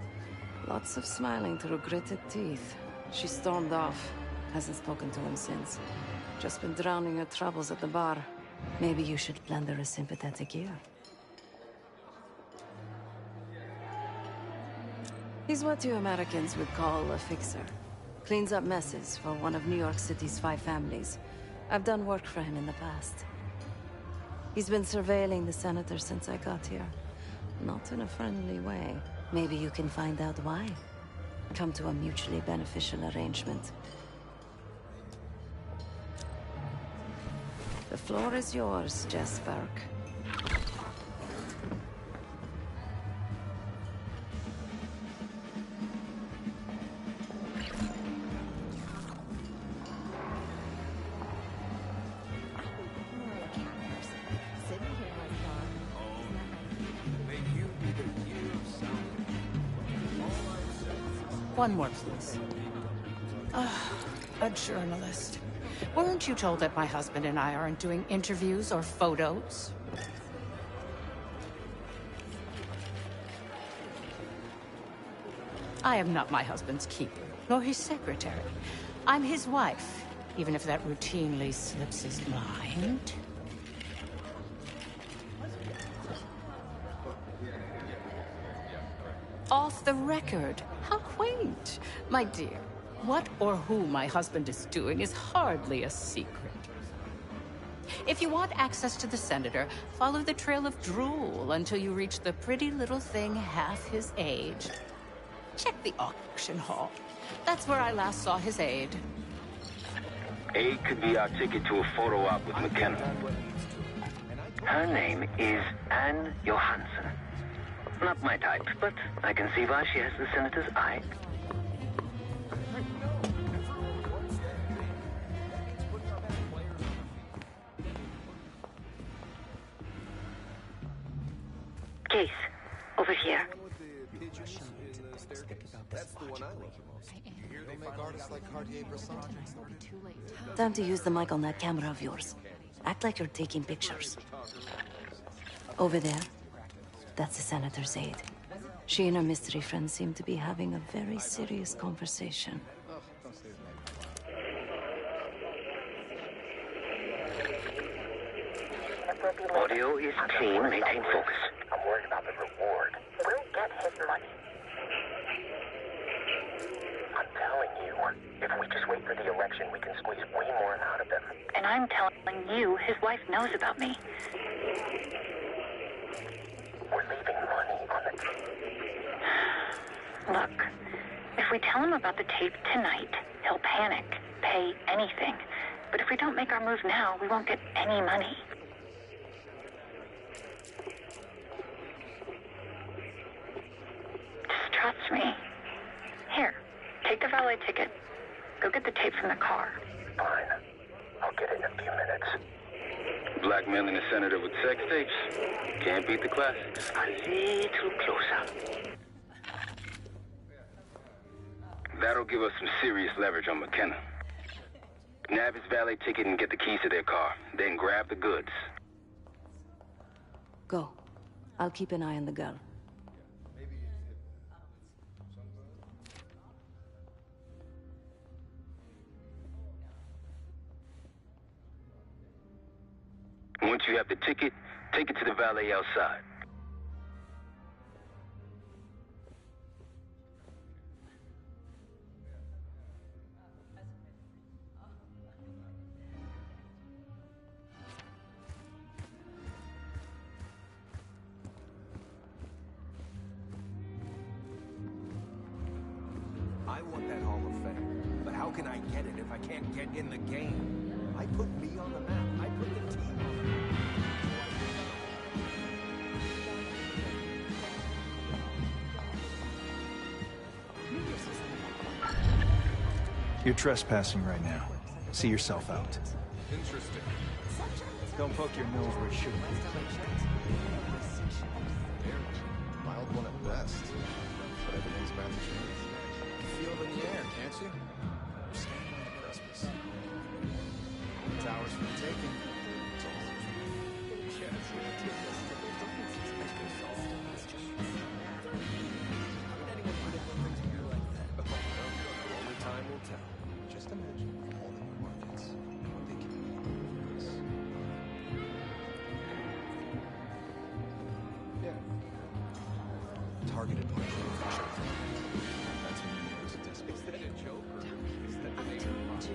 Lots of smiling through gritted teeth. She stormed off. Hasn't spoken to him since. Just been drowning her troubles at the bar. Maybe you should lend her a sympathetic ear. He's what you Americans would call a fixer. Cleans up messes for one of New York City's 5 families. I've done work for him in the past. He's been surveilling the senator since I got here. Not in a friendly way. Maybe you can find out why. Come to a mutually beneficial arrangement. The floor is yours, Jess Burke. One more, please. A journalist. Weren't you told that my husband and I aren't doing interviews or photos? I am not my husband's keeper, nor his secretary. I'm his wife, even if that routinely slips his mind. Off the record. How quaint. My dear, what or who my husband is doing is hardly a secret. If you want access to the senator, follow the trail of drool until you reach the pretty little thing half his age. Check the auction hall. That's where I last saw his aide. Aide could be our ticket to a photo op with McKenna. Her name is Anne Johansson. Not my type, but I can see why she has the senator's eye. Case, over here. Time to use the mic on that camera of yours. Act like you're taking pictures. Over there. That's the senator's aide. She and her mystery friend seem to be having a very serious conversation. Audio is clean. Maintain focus. I'm worried about the reward. We'll get his money. I'm telling you, if we just wait for the election, we can squeeze way more out of them. And I'm telling you, his wife knows about me. We're leaving money on the table. Look, if we tell him about the tape tonight, he'll panic, pay anything. But if we don't make our move now, we won't get any money. Just trust me. Here, take the valet ticket. Go get the tape from the car. Fine. I'll get it in a few minutes. Blackmailing a senator with sex tapes? Can't beat the classics. A little closer. That'll give us some serious leverage on McKenna. Nab his valet ticket and get the keys to their car. Then grab the goods. Go. I'll keep an eye on the girl. Once you have the ticket, take it to the valet outside. I want that Hall of Fame, but how can I get it if I can't get in the game? I put me on the map. I put the team on the map. You're trespassing right now. See yourself out. Interesting. Don't poke your nose where it shouldn't be. Mild one at best. But everything's about to change. Feel it in the air, can't you? We're standing on the precipice. Towers for the taking. It's all tell. Just imagine all the new markets, what they can mean for us. Yeah. Targeted punch. That's when you know it's a disc. Is that a joke or is that the name of the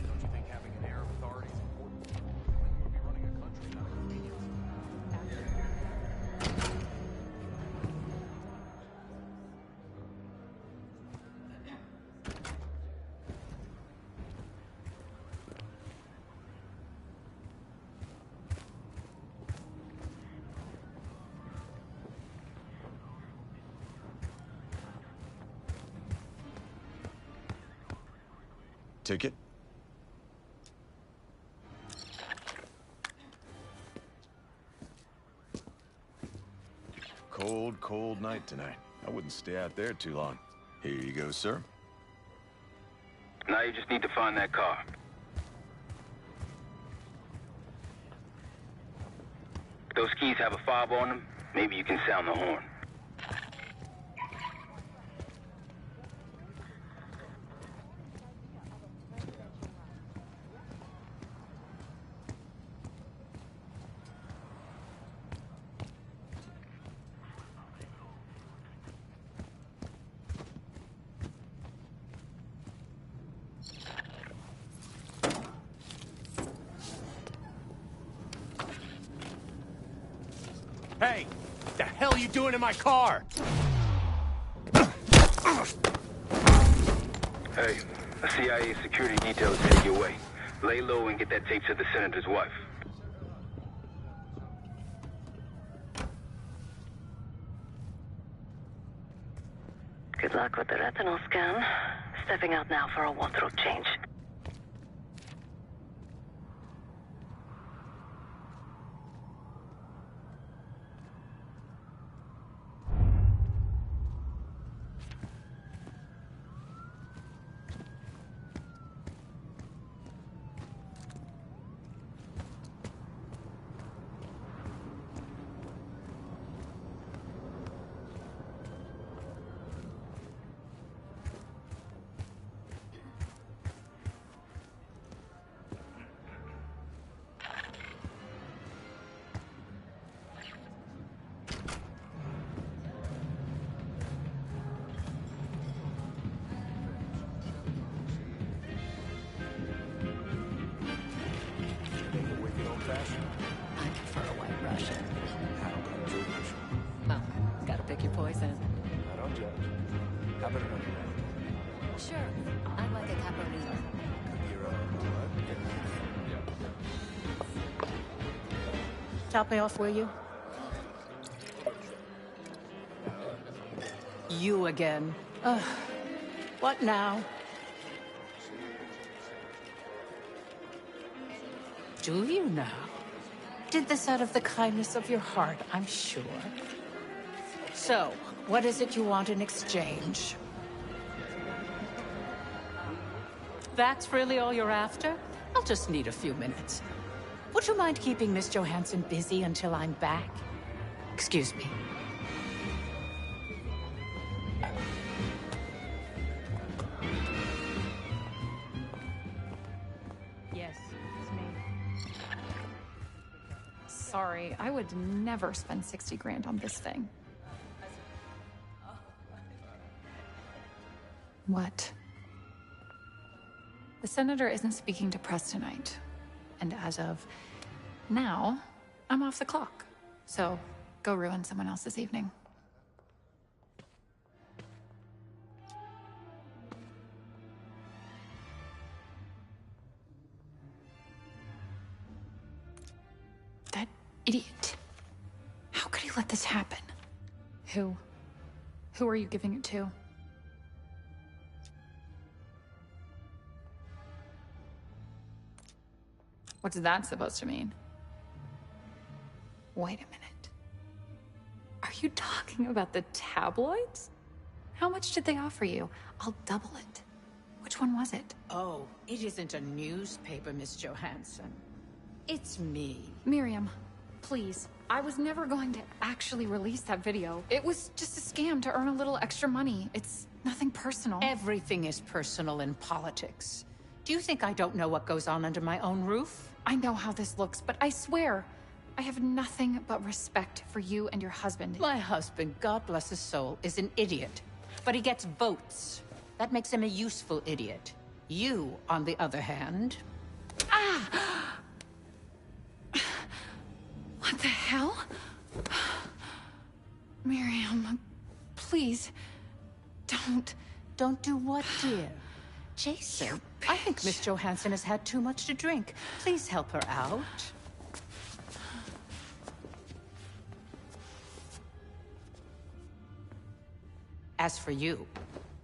Don't you think having an air of authority is important? You would be running a country, not a convenience. Ticket? Cold, cold night tonight. I wouldn't stay out there too long. Here you go, sir. Now you just need to find that car. If those keys have a fob on them, maybe you can sound the horn. Hey, what the hell are you doing in my car? Hey, a CIA security detail is headed your way. Lay low and get that tape to the senator's wife. Good luck with the retinal scan. Stepping out now for a wardrobe change. I prefer a white Russian. How about Jewish? Well, gotta pick your poison. I don't judge. How about an underground? Sure, I'd like a caparino. Could be your own blood. Top me off, will you? You again. Ugh. What now? Do you now? Did this out of the kindness of your heart, I'm sure. So, what is it you want in exchange? That's really all you're after? I'll just need a few minutes. Would you mind keeping Miss Johansson busy until I'm back? Excuse me. Yes, it's me. Sorry, I would never spend 60 grand on this thing. What? The senator isn't speaking to press tonight. And as of now, I'm off the clock. So go ruin someone else's evening. That idiot. How could he let this happen? Who? Who are you giving it to? What's that supposed to mean? Wait a minute. Are Are you talking about the tabloids? How much did they offer you? I'll double it. Which one was it? Oh, it isn't a newspaper, Miss Johansson. It's me. Miriam, please. I was never going to actually release that video. It was just a scam to earn a little extra money. It's nothing personal. Everything is personal in politics. Do you think I don't know what goes on under my own roof? I know how this looks, but I swear, I have nothing but respect for you and your husband. My husband, God bless his soul, is an idiot. But he gets votes. That makes him a useful idiot. You, on the other hand... Ah! What the hell? Miriam, please, don't... Don't do what, dear? Jason, I think Miss Johansson has had too much to drink. Please help her out. As for you,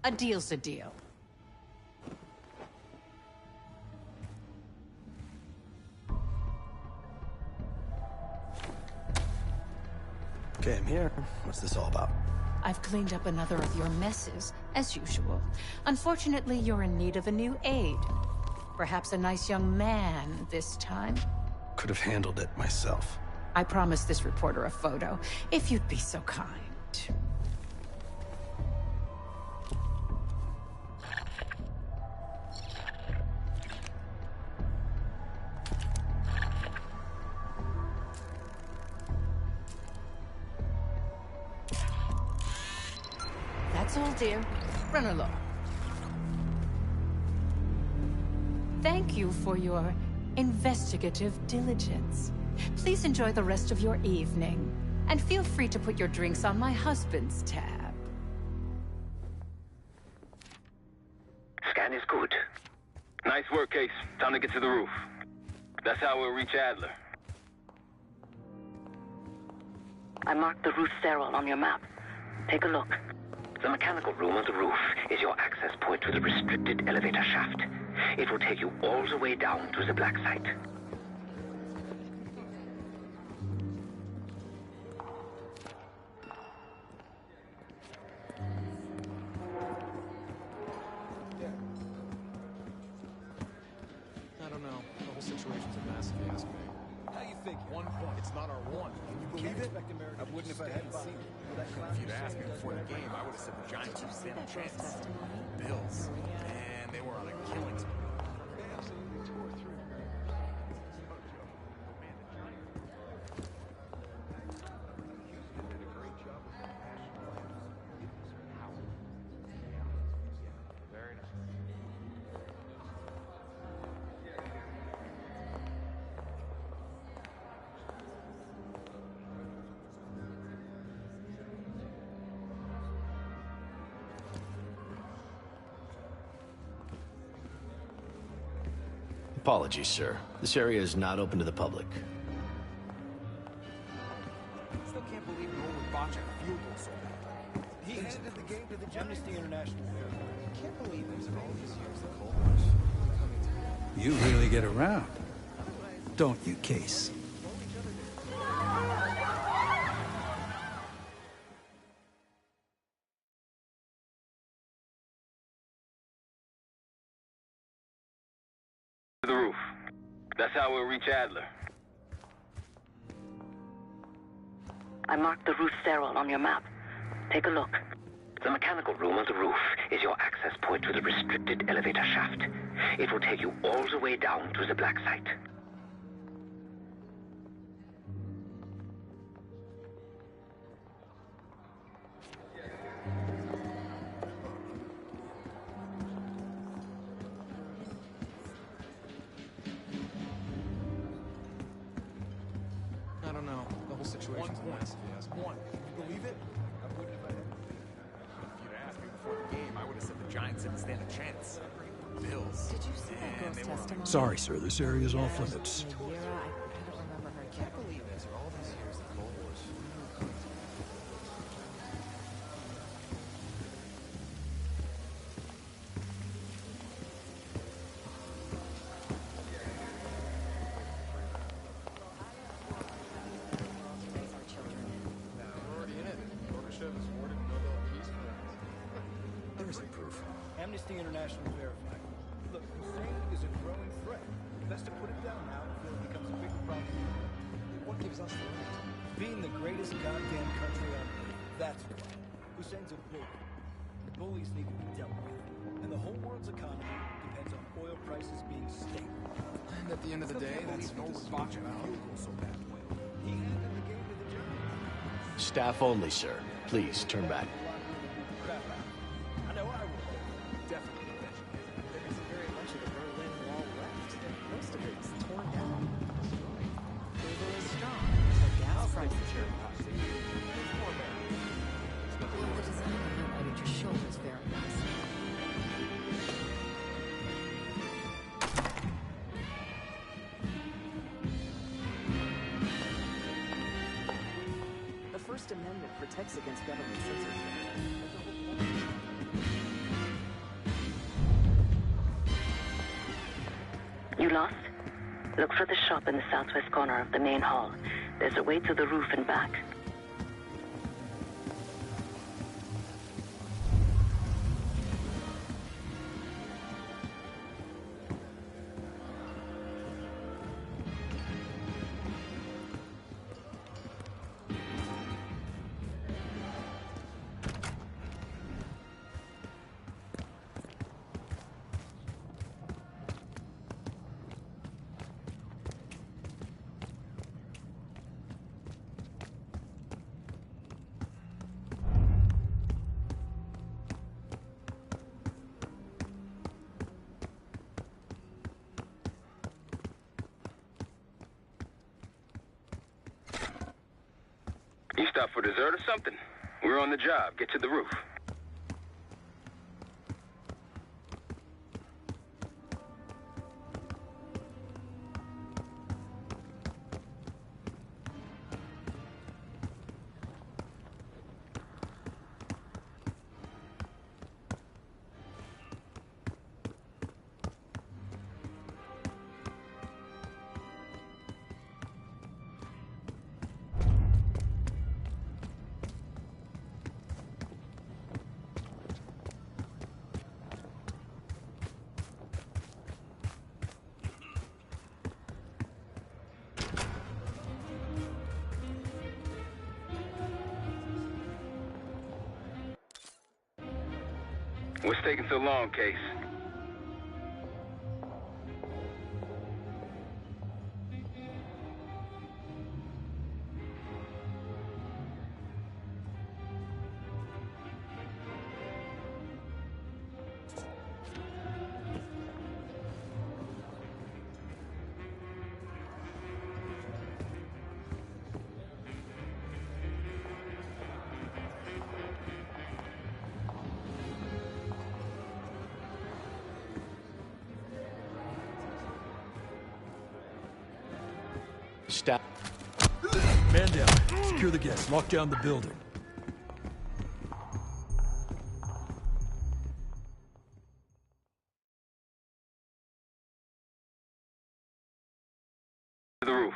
a deal's a deal. Okay, I'm here. What's this all about? I've cleaned up another of your messes, as usual. Unfortunately, you're in need of a new aide. Perhaps a nice young man this time. Could have handled it myself. I promised this reporter a photo, if you'd be so kind. That's all, dear. Run along. Thank you for your investigative diligence. Please enjoy the rest of your evening, and feel free to put your drinks on my husband's tab. Scan is good. Nice work, Case. Time to get to the roof. That's how we'll reach Adler. I marked the roof sterile on your map. Take a look. The mechanical room on the roof is your access point to the restricted elevator shaft. It will take you all the way down to the black site. I don't know. The whole situation's a massive fiasco. How you think? 1 point. It's not our one. Can you believe it? I wouldn't if I hadn't seen it. If you'd asked me before the game, I would have said the Giants would stand a chance. Bills. Man, they were on a killing spree. Apologies, sir. This area is not open to the public. Still can't believe no one would botch a field goal so bad. He handed the game to the Amnesty International. I can't believe there's all these years the cold rush. You really get around, don't you, Case? To the roof. That's how we'll reach Adler. I marked the roof sterile on your map. Take a look. The mechanical room on the roof is your access point to the restricted elevator shaft. It will take you all the way down to the black site. I don't know. The whole situation's a massive fiasco. One. Can you believe it? I wouldn't if I hadn't. If you'd asked me before the game, I would have said the Giants didn't stand a chance. Bills. Did you see that ghost testimony? Sorry, sir. This area is off limits. I don't remember her I can't believe it. After all these years, the Cold Wars. We're already in it. Amnesty International verified. Look, Hussein is a growing threat. Best to put it down now before it becomes a bigger problem. What gives us the right? Being the greatest goddamn country on earth. That's why. Hussein's a bully. Bullies need to be dealt with. And the whole world's economy depends on oil prices being stable. And at the end of the day, that's what this is about. So bad. He handed the game to the Germans. Staff only, sir. Please, turn back. Crap out. I know I will. Definitely eventually. There isn't very much of the Berlin Wall left. Most of it's torn down. Cable is strong, but gas prices are high. Well, the designer highlighted your shoulders very nicely. The First Amendment protects against government censorship. That's the whole point. You lost? Look for the shop in the southwest corner of the main hall. There's a way to the roof and back. You stopped for dessert or something? We're on the job. Get to the roof. What's taking so long, Case? Staff. Man down. Secure the guests. Lock down the building. To the roof.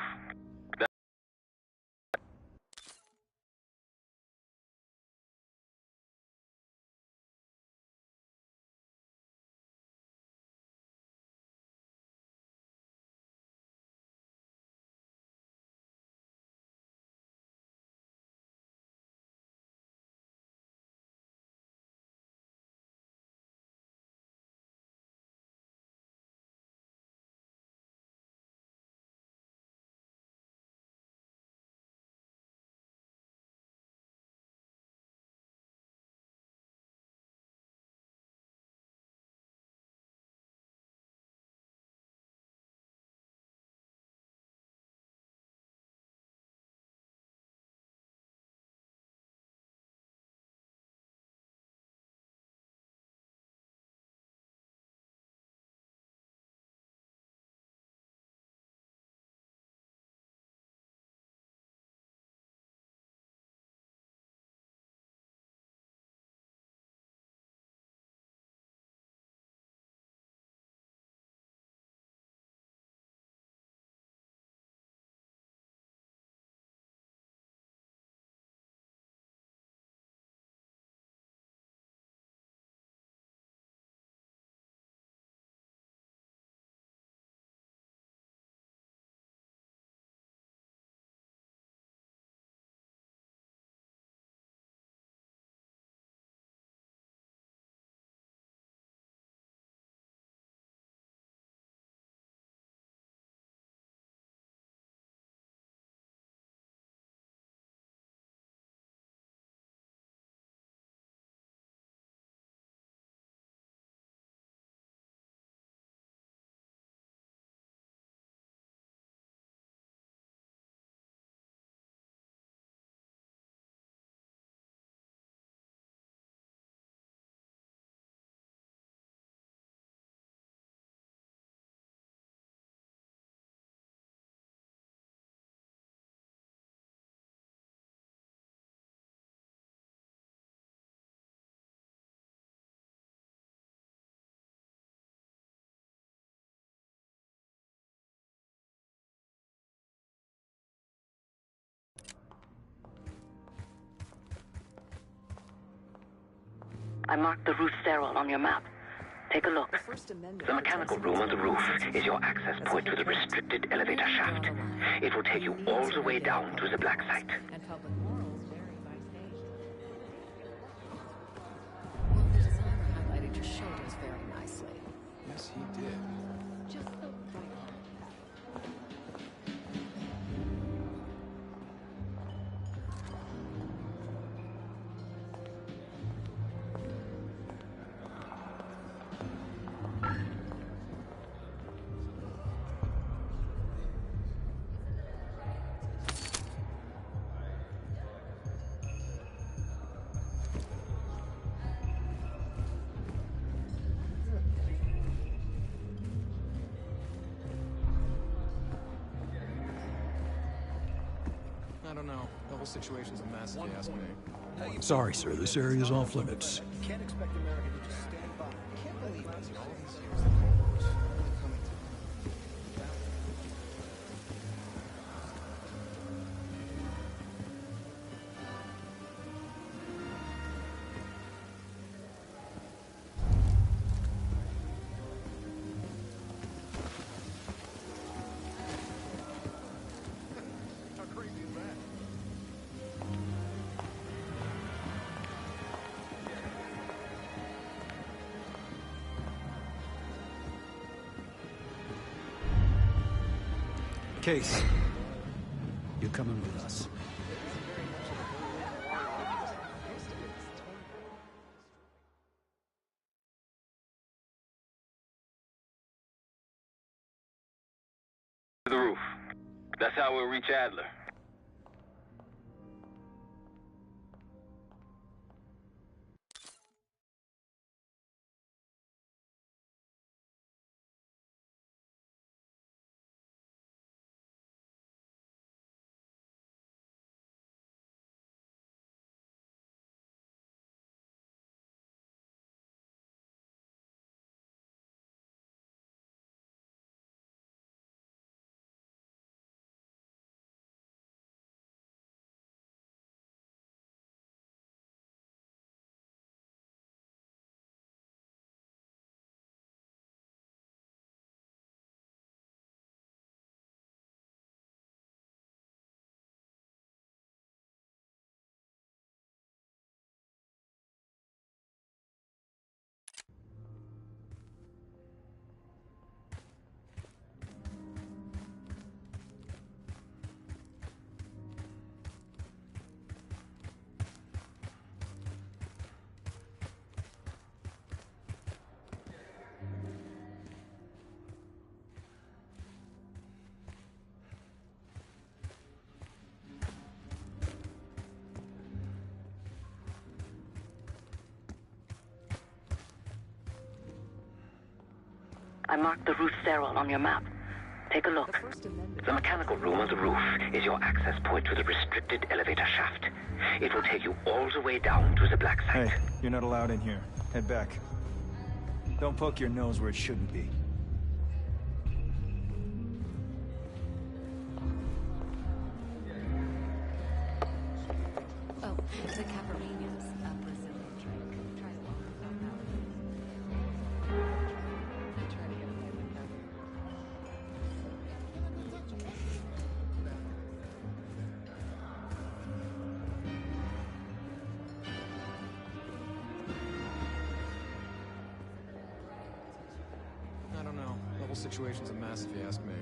I marked the roof stairwell on your map. Take a look. The mechanical room on the roof is your access point to the restricted elevator shaft. It will take you all the way down to the black site. And public morals vary by station. Well, the designer highlighted your shoulders very nicely. Yes, he did. Just the right. I don't know. The whole situation's a mess, if you ask me. Sorry, sir. This area's off limits. You can't expect America to just stand by. I can't believe it. All these years, the Cold War's really coming to How crazy is that? Case, you're coming with us. To the roof. That's how we'll reach Adler. I marked the roof stairwell on your map. Take a look. The mechanical room on the roof is your access point to the restricted elevator shaft. It will take you all the way down to the black site. Hey, you're not allowed in here. Head back. Don't poke your nose where it shouldn't be. Oh, the Caparinias, a Brazilian drink. Try it one without that. I try to get away with that. I don't know. The whole situation's a mess, if you ask me.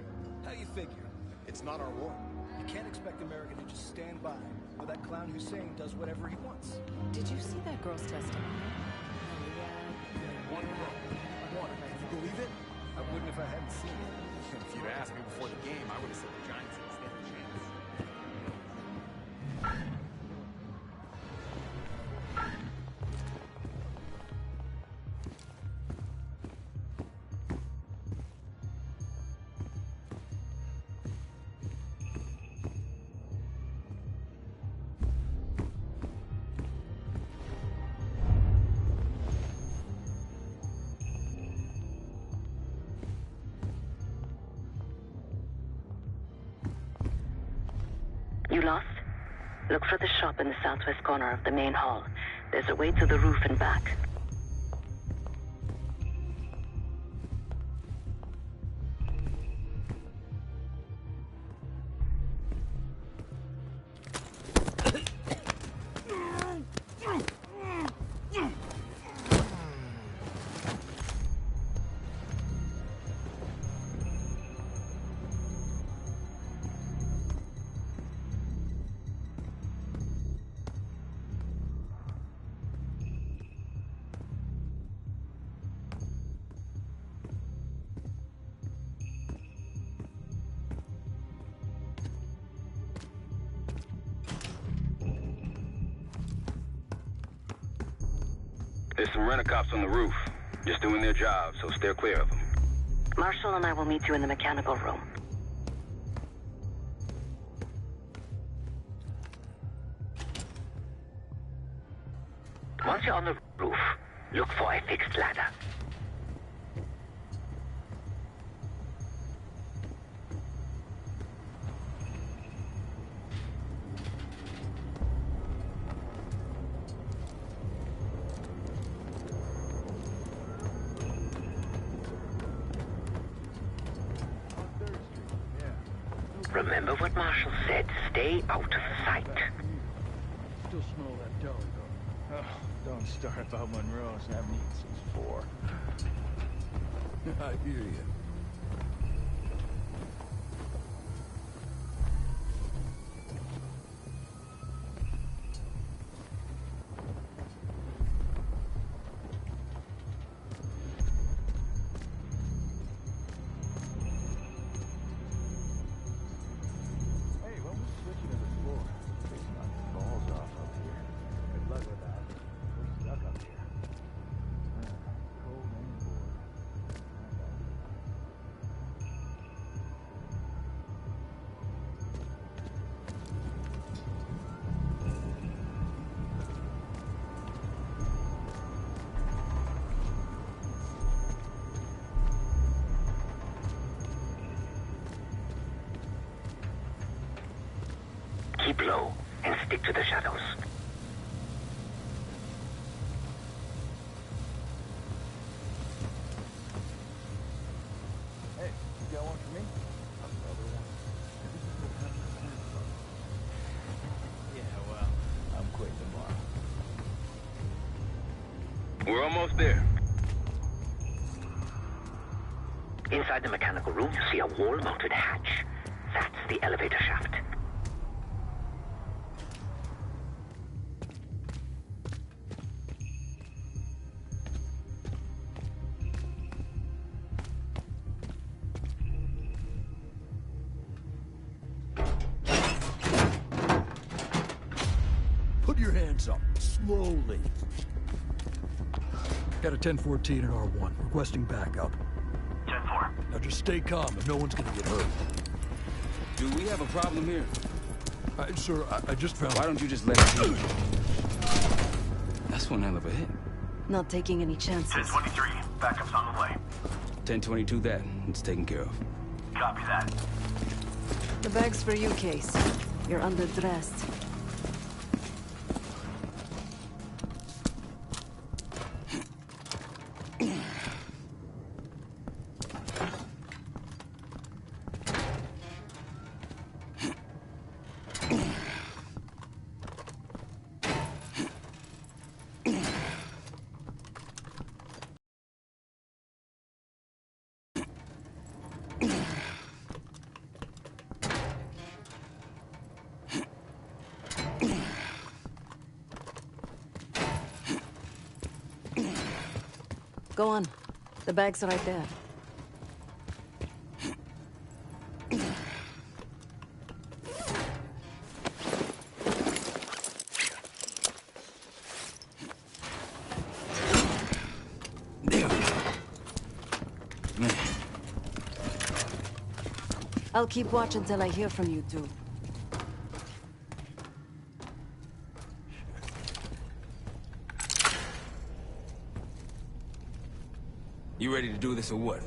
How you figure? It's not our war. You can't expect America to just stand by while that clown Hussein does whatever he wants. Did you see that girl's testimony? One girl. One. Can you believe it? I wouldn't if I hadn't seen it. If you'd asked me before the game, I would have said the Giants didn't stand a chance. You lost? Look for the shop in the southwest corner of the main hall. There's a way to the roof and back. There's some rent-a-cops on the roof. Just doing their job, so steer clear of them. Marshall and I will meet you in the mechanical room. Once you're on the roof, look for a fixed ladder. Remember what Marshall said, stay out of sight. Still smell that dough, though. Oh, don't start about Monroe's. I haven't eaten since 4. I hear you. Keep low and stick to the shadows. Hey, you got one for me? Another one. Yeah, well, I'm quitting tomorrow. We're almost there. Inside the mechanical room, you see a wall-mounted hatch. That's the elevator shaft. Put your hands up, slowly. Got a 1014 and R1, requesting backup. 10-4. Now just stay calm, and no one's gonna get hurt. Do we have a problem here? Sir, I just found... Why don't you just let it be? That's one hell of a hit. Not taking any chances. 1023, backup's on the way. 1022 that. It's taken care of. Copy that. The bag's for you, Case. You're underdressed. Go on. The bag's right there. I'll keep watch until I hear from you two. You ready to do this or what?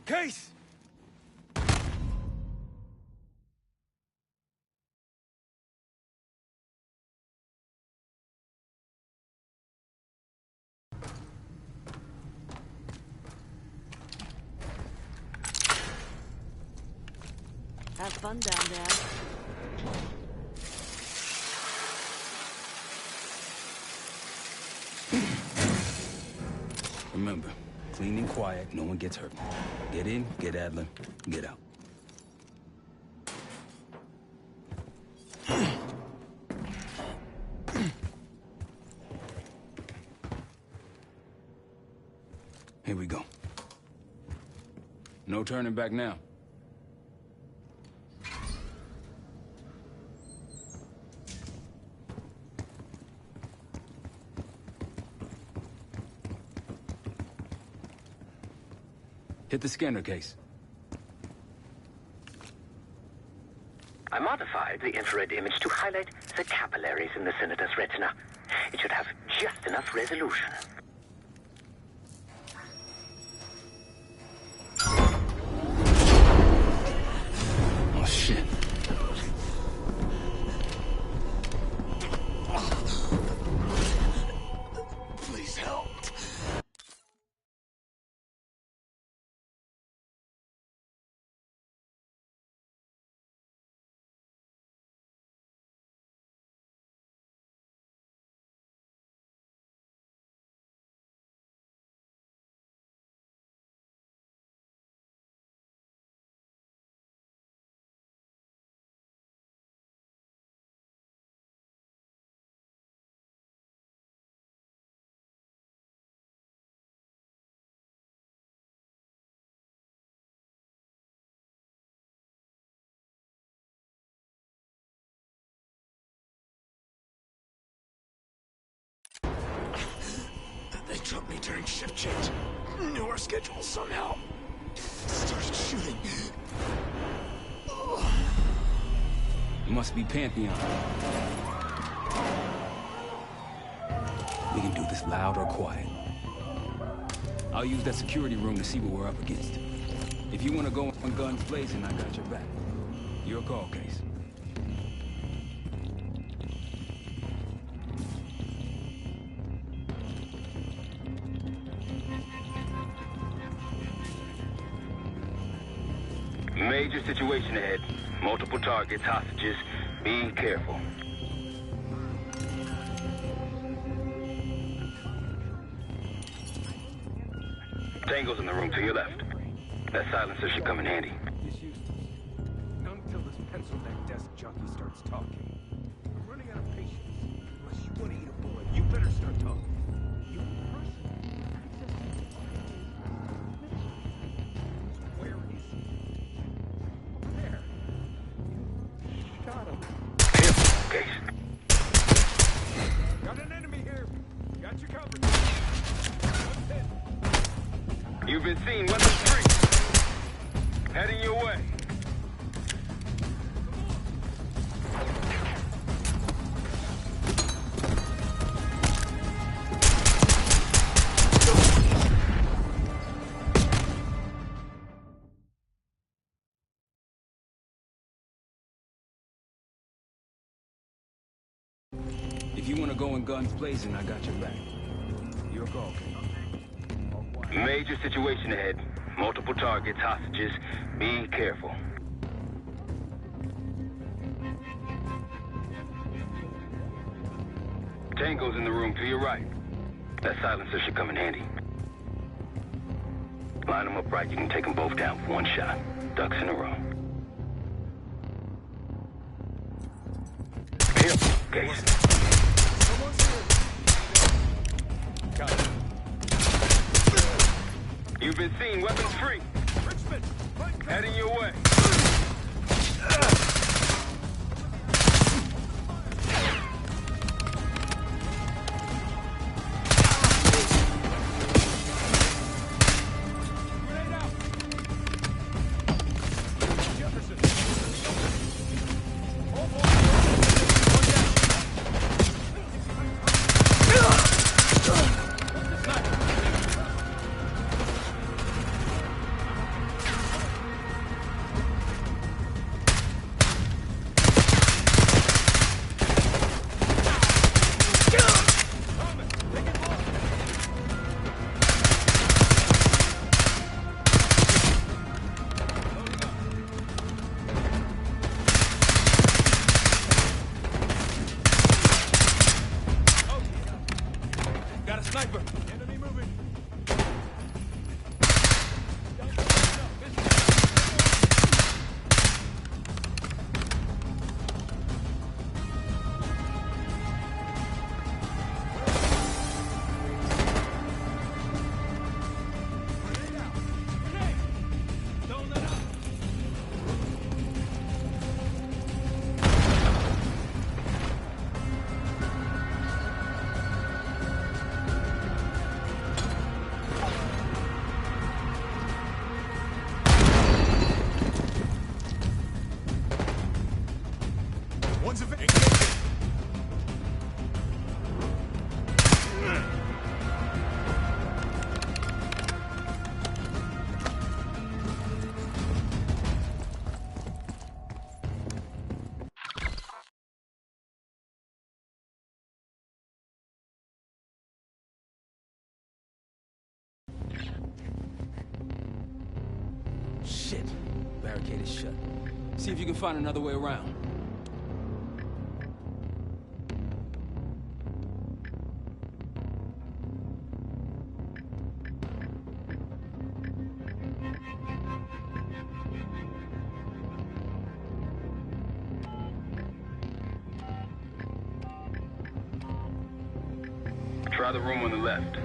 Case! Have fun down there. Remember, clean and quiet, no one gets hurt. Get in, get Adler, get out. Here we go. No turning back now. Hit the scanner case. I modified the infrared image to highlight the capillaries in the Senator's retina. It should have just enough resolution. Oh, shit. Please help. They took me during shift change. Knew our schedule somehow. Started shooting. Must be Pantheon. We can do this loud or quiet. I'll use that security room to see what we're up against. If you want to go on guns blazing, I got your back. Your call, Case. Major situation ahead. Multiple targets, hostages. Be careful. Tango's in the room to your left. That silencer should come in handy. He's useless. Not until this pencil-neck desk jockey starts talking. I'm running out of patience. Unless you want to eat a bullet, you better start talking. You Where is he? There. Shot him. Case. Got an enemy here. Got you covered. You've been seen, weapons free. Heading your way. If you want to go in guns blazing, I got your back. Your call, Case. Major situation ahead. Multiple targets, hostages. Be careful. Tango's in the room to your right. That silencer should come in handy. Line them up right. You can take them both down with one shot. Ducks in a row. Here, Case. Got it. You've been seen, weapons free. Richmond, heading your way. Shit. Barricade is shut. See if you can find another way around. Try the room on the left.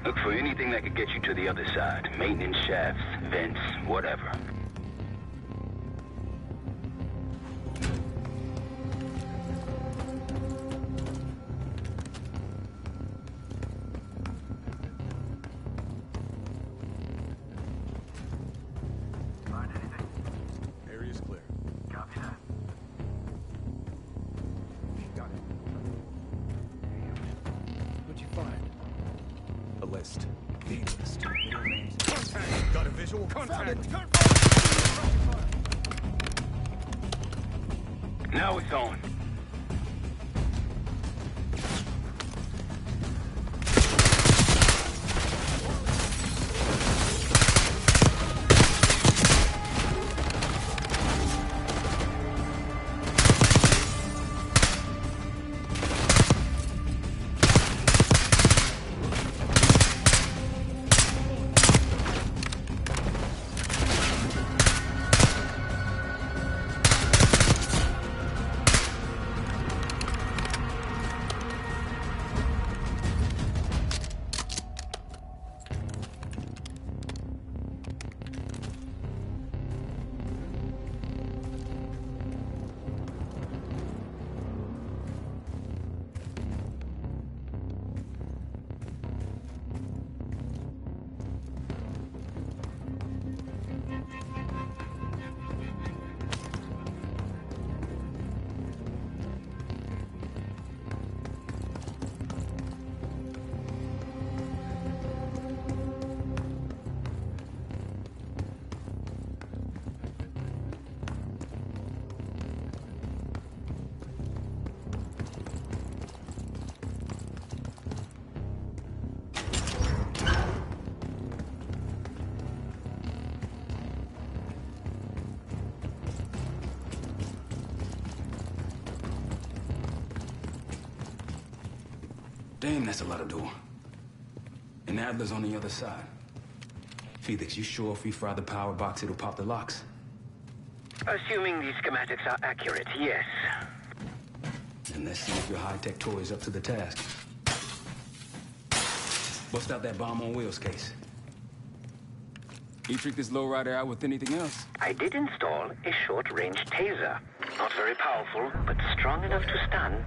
Look for anything that could get you to the other side. Maintenance shafts, vents, whatever. Area's clear. Copy that. Got it. What'd you find? A list. The list. Contact! Got a visual? Contact! Now it's on. Damn, that's a lot of door. And Adler's on the other side. Felix, you sure if we fry the power box, it'll pop the locks? Assuming these schematics are accurate, yes. And let's see if your high-tech toy is up to the task. Bust out that bomb on wheels case. You trick this lowrider out with anything else? I did install a short-range taser. Not very powerful, but strong enough to stun.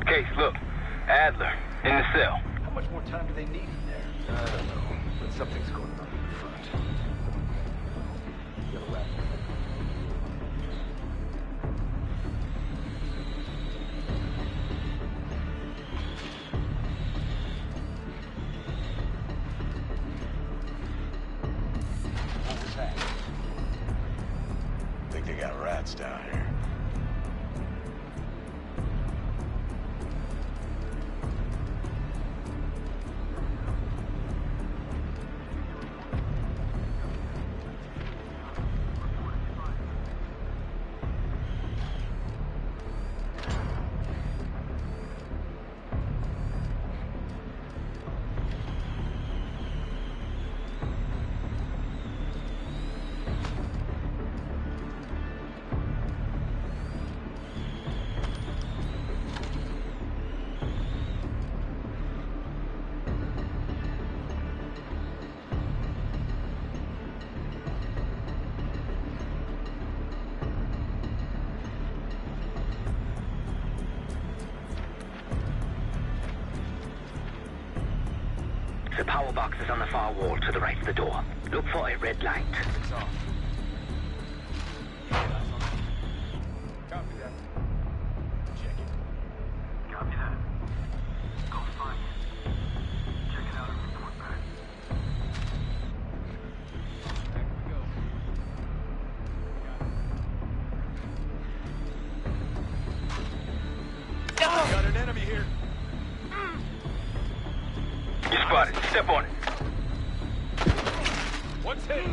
Case, look. Adler, in the cell. How much more time do they need in there? I don't know, but something's going on in the front. You gotta wrap it. What was that? Think they got rats down here. The power box is on the far wall to the right of the door. Look for a red light. It's off. Copy that. Check it. Copy that. Go find it. Check it out and report back. Back we go. Got an enemy here. You spotted. Step on it. What's hit?